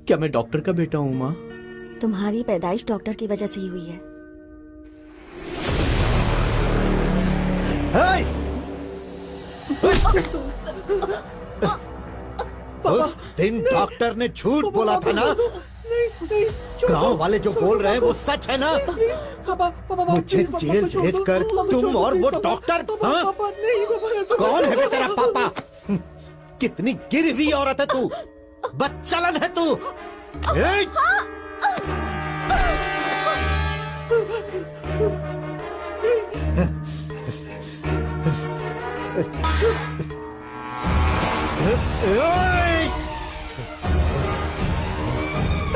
क्या मैं डॉक्टर का बेटा हूँ माँ? तुम्हारी पैदाइश डॉक्टर की वजह से ही हुई है। उस दिन डॉक्टर ने झूठ बोला था ना? गांव वाले जो बोल रहे हैं वो सच है ना? मुझे जेल भेजकर तुम और वो डॉक्टर, हाँ? कौन है बे तेरा पापा? कितनी गिरी हुई औरत है तू, बदचलन है तू।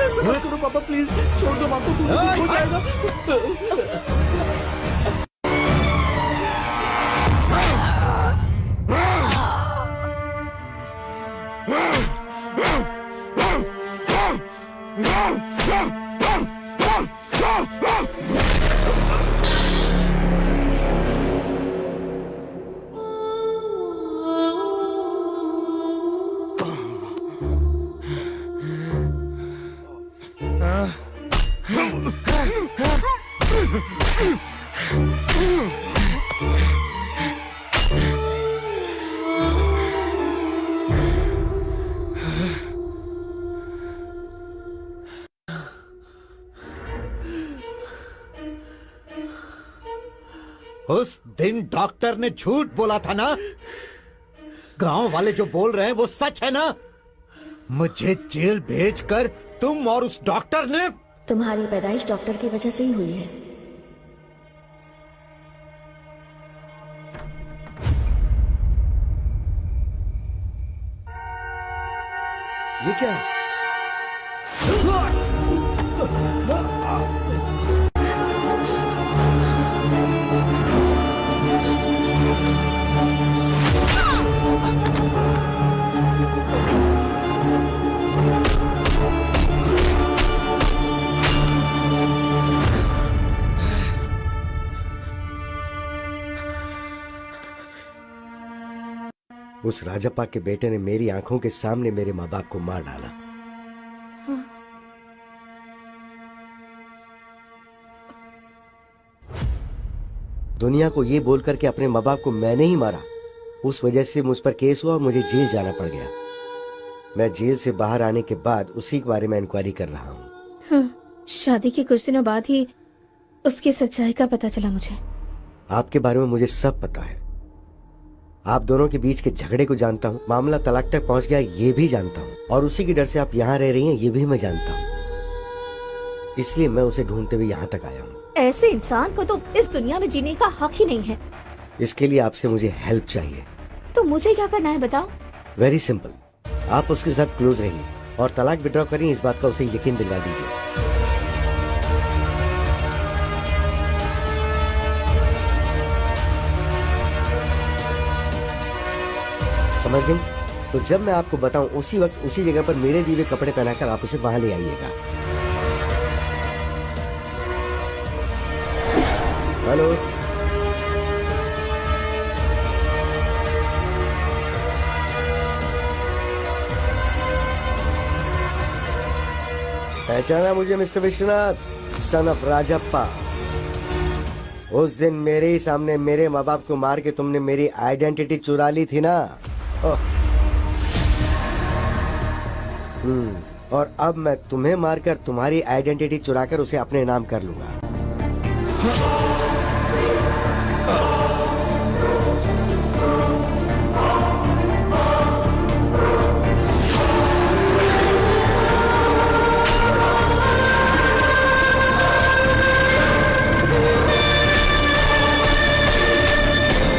ऐसा मत करो पापा, प्लीज छोड़ दो, माँ को कुछ हो जाएगा। उस दिन डॉक्टर ने झूठ बोला था ना? गांव वाले जो बोल रहे हैं वो सच है ना? मुझे जेल भेजकर तुम और उस डॉक्टर ने... तुम्हारी पैदाइश डॉक्टर की वजह से ही हुई है। ये क्या है? उस राजप्पा के बेटे ने मेरी आंखों के सामने मेरे माँ बाप को मार डाला। दुनिया को ये बोलकर के अपने माँ बाप को मैंने ही मारा, उस वजह से मुझ पर केस हुआ और मुझे जेल जाना पड़ गया। मैं जेल से बाहर आने के बाद उसी के बारे में इंक्वायरी कर रहा हूँ। हाँ, शादी के कुछ दिनों बाद ही उसकी सच्चाई का पता चला मुझे। आपके बारे में मुझे सब पता है। आप दोनों के बीच के झगड़े को जानता हूँ, मामला तलाक तक पहुँच गया ये भी जानता हूँ, और उसी के डर से आप यहाँ रह रही हैं ये भी मैं जानता हूँ। इसलिए मैं उसे ढूंढते हुए यहाँ तक आया हूँ। ऐसे इंसान को तो इस दुनिया में जीने का हक ही नहीं है। इसके लिए आपसे मुझे हेल्प चाहिए। तो मुझे क्या करना है बताओ? वेरी सिंपल, आप उसके साथ क्लोज रहिए और तलाक विड्रॉ करिए, इस बात का उसे यकीन दिलवा दीजिए। समझ गई? तो जब मैं आपको बताऊं उसी वक्त उसी जगह पर मेरे दिए हुए कपड़े पहनाकर आप उसे वहां ले आइएगा। हेलो, पहचाना मुझे mister Vishwanath, son of Rajappa? उस दिन मेरे ही सामने मेरे माँ बाप को मार के तुमने मेरी आइडेंटिटी चुरा ली थी ना? और अब मैं तुम्हें मारकर तुम्हारी आइडेंटिटी चुराकर उसे अपने नाम कर लूंगा।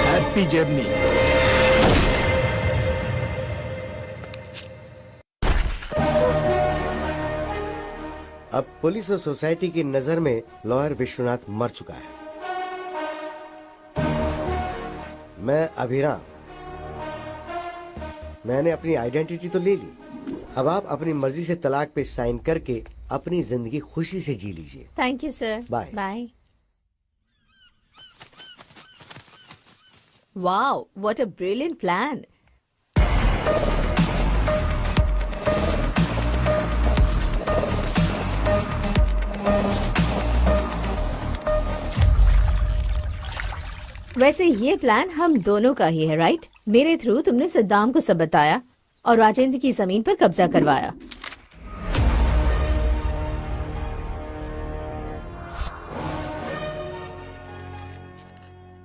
Happy journey. अब पुलिस और सोसाइटी की नजर में लॉयर विश्वनाथ मर चुका है। मैं अभिराम, मैंने अपनी आइडेंटिटी तो ले ली, अब आप अपनी मर्जी से तलाक पे साइन करके अपनी जिंदगी खुशी से जी लीजिए। Thank you sir. Bye bye. Wow, what a brilliant plan. वैसे ये प्लान हम दोनों का ही है, राइट? मेरे थ्रू तुमने सद्दाम को सब बताया और राजेंद्र की जमीन पर कब्जा करवाया।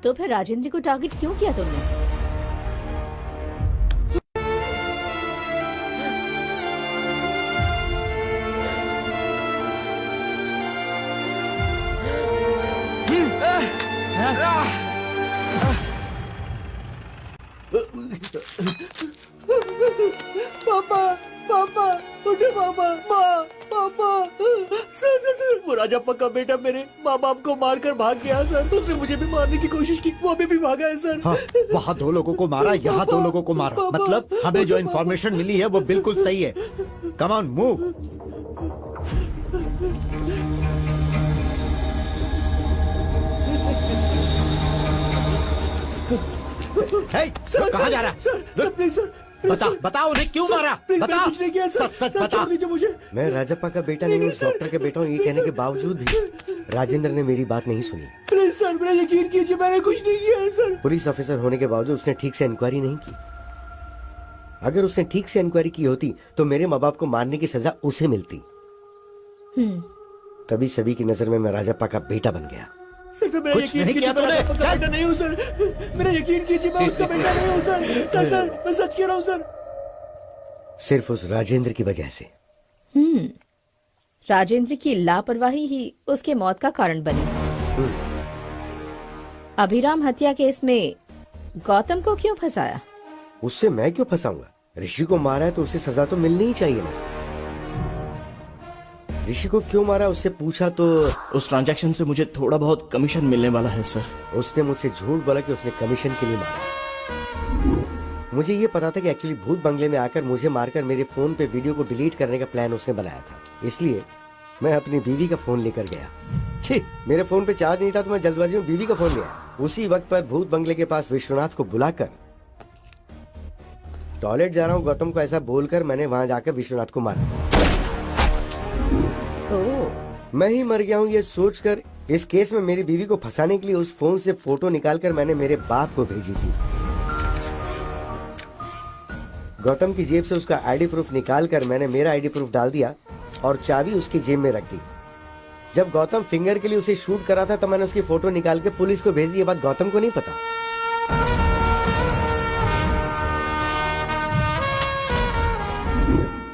तो फिर राजेंद्र को टारगेट क्यों किया तुमने? पापा, पापा, उठो पापा, माँ, पापा। सर, वो राजप्पा का बेटा मेरे माँ बाप को मारकर भाग गया सर। उसने मुझे भी मारने की कोशिश की, वो अभी भी भागा है सर। हाँ, वहाँ 2 लोगों को मारा, यहाँ 2 लोगों को मारा। मतलब हमें जो इन्फॉर्मेशन मिली है वो बिल्कुल सही है। Come on, move. सर, कहाँ जा रहा है? सर, प्लीज सर, बता उन्हें क्यों मारा, बता, कुछ नहीं किया सर, सच बता। छोड़ दीजिए मुझे। मैं राजप्पा का बेटा नहीं हूँ, उस डॉक्टर के बेटा हूँ। ये कहने के बावजूद भी राजेंद्र ने मेरी बात नहीं सुनी। प्लीज सर, मेरा यकीन कीजिए, मैंने कुछ नहीं किया है सर। पुलिस ऑफिसर होने के बावजूद उसने ठीक से इंक्वायरी नहीं की। अगर उसने ठीक से इंक्वायरी की होती तो मेरे माँ बाप को मारने की सजा उसे मिलती। तभी सभी की नजर में मैं राजप्पा का बेटा बन गया। सर मेरा कुछ नहीं किया तूने। बेटा नहीं हूँ सर, मेरा यकीन कीजिए, मैं उसका बेटा नहीं हूँ सर। सर मैं सच कह रहा हूँ सर। सिर्फ उस राजेंद्र की वजह से। राजेंद्र की लापरवाही ही उसके मौत का कारण बनी। अभिराम हत्या केस में गौतम को क्यों फंसाया? उससे मैं क्यों फंसाऊंगा? ऋषि को मारा है तो उसे सजा तो मिलनी ही चाहिए ना। ऋषि को क्यों मारा उससे पूछा तो उस ट्रांजैक्शन से मुझे थोड़ा बहुत कमीशन मिलने वाला है सर। उसने मुझसे झूठ बोला कि उसने कमीशन के लिए मारा। मुझे ये पता था कि एक्चुअली भूत बंगले में आकर मुझे मारकर मेरे फोन पे वीडियो को डिलीट करने का प्लान उसने बनाया था। इसलिए मैं अपनी बीवी का फोन लेकर गया। छी, मेरे फोन पे चार्ज नहीं था तो मैं जल्दबाजी में बीवी का फोन लिया। उसी वक्त पर भूत बंगले के पास विश्वनाथ को बुलाकर टॉयलेट जा रहा हूँ गौतम को ऐसा बोलकर मैंने वहां जाकर विश्वनाथ को मारा। मैं ही मर गया हूँ ये सोचकर इस केस में मेरी बीवी को फंसाने के लिए उस फोन से फोटो निकालकर मैंने मेरे बाप को भेजी थी। गौतम की जेब से उसका आईडी प्रूफ निकालकर मैंने मेरा आईडी प्रूफ डाल दिया और चाबी उसकी जेब में रख दी। जब गौतम फिंगर के लिए उसे शूट करा था तब मैंने उसकी फोटो निकाल के पुलिस को भेजी। ये बात गौतम को नहीं पता।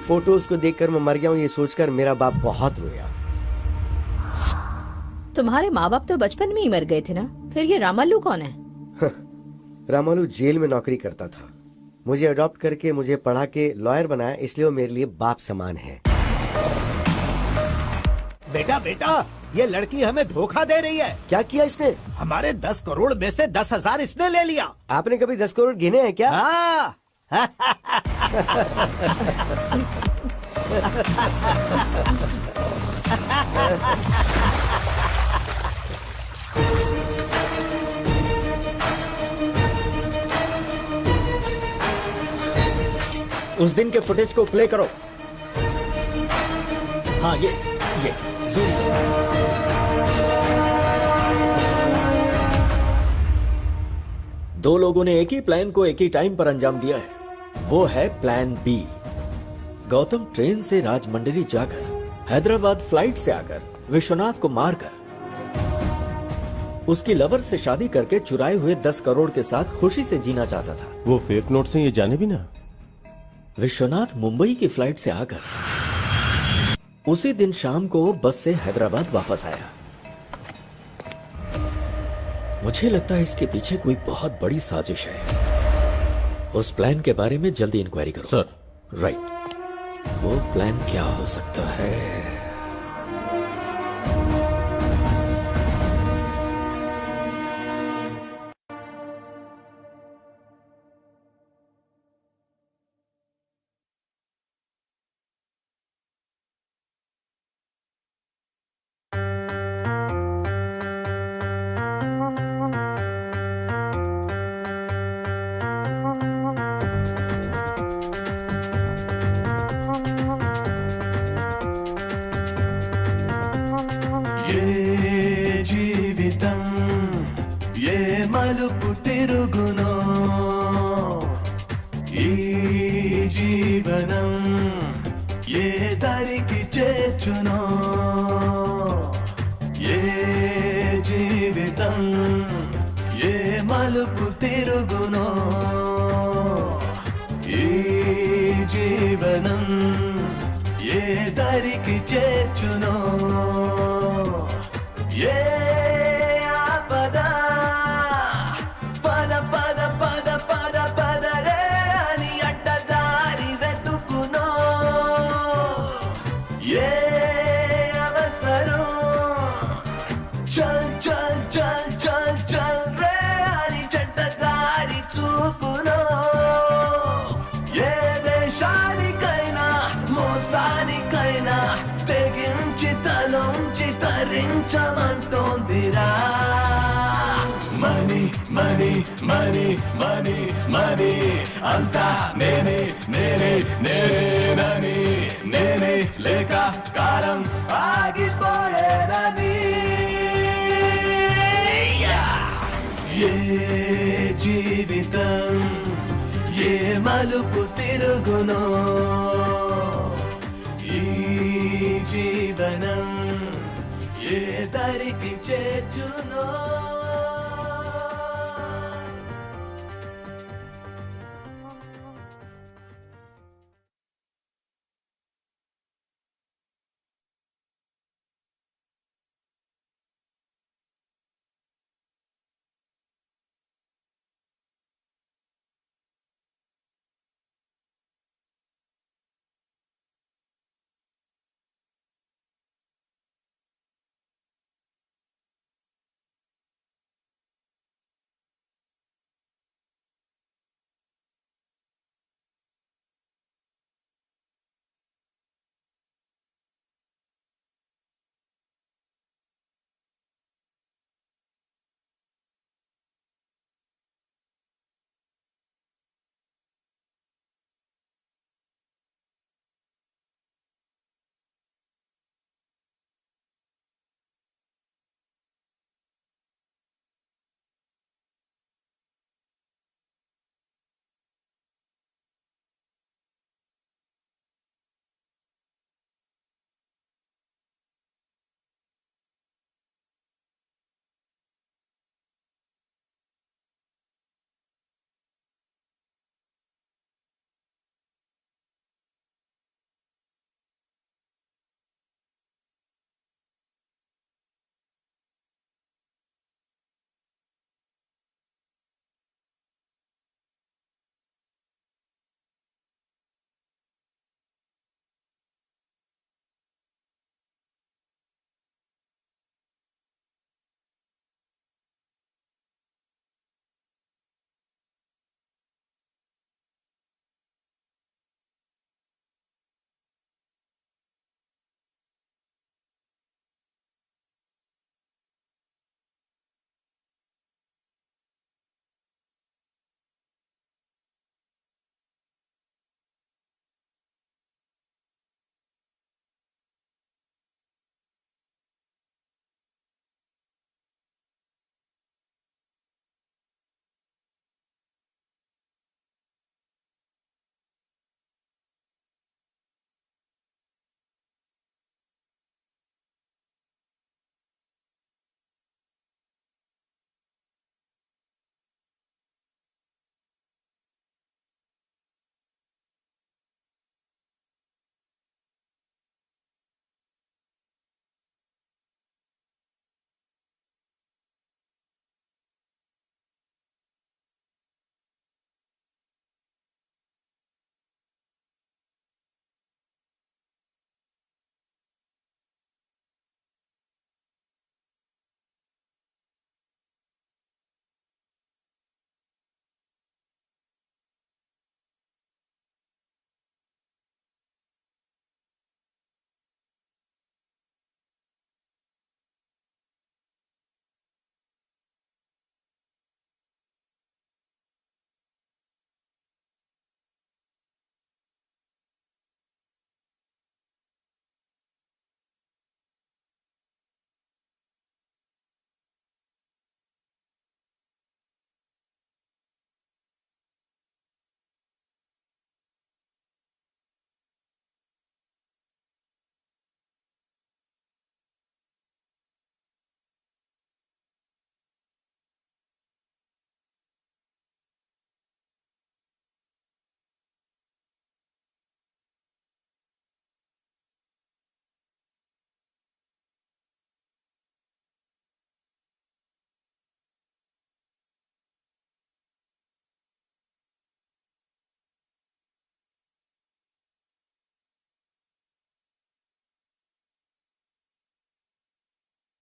फोटोज को देखकर मैं मर गया हूँ ये सोचकर मेरा बाप बहुत रोया। तुम्हारे माँ बाप तो बचपन में ही मर गए थे ना, फिर ये रामालू कौन है? रामालू जेल में नौकरी करता था। मुझे अडॉप्ट करके मुझे पढ़ा के लॉयर बनाया, इसलिए वो मेरे लिए बाप समान है। बेटा बेटा, ये लड़की हमें धोखा दे रही है। क्या किया इसने? हमारे 10 करोड़ में से 10,000 इसने ले लिया। आपने कभी 10 करोड़ गिने हैं क्या? हाँ। उस दिन के फुटेज को प्ले करो। हाँ ये जूम। दो लोगों ने एक ही प्लान को एक ही टाइम पर अंजाम दिया है। वो है प्लान बी। गौतम ट्रेन से राजमंड्री जाकर हैदराबाद फ्लाइट से आकर विश्वनाथ को मारकर उसकी लवर से शादी करके चुराए हुए 10 करोड़ के साथ खुशी से जीना चाहता था। वो फेक नोट से ये जाने भी ना। विश्वनाथ मुंबई की फ्लाइट से आकर उसी दिन शाम को बस से हैदराबाद वापस आया। मुझे लगता है इसके पीछे कोई बहुत बड़ी साजिश है। उस प्लान के बारे में जल्दी इंक्वायरी करो। सर। राइट, वो प्लान क्या हो सकता है? మలుపు తిరుగునో ఈ జీవనం ఏ దారికి చేర్చునో ఏ జీవితం ఏ మలుపు తిరుగునో ఈ జీవనం ఏ దారికి చేర్చునో ఏ తరించమంటోందిరా money money money money money అంతా నేనే నేనే నేనేనని నేనే లేక కాలం ఆగిపోయేనని ఏ జీవితం ఏ మలుపు తిరుగునో ఈ జీవనం ఏ దారికి చేర్చునో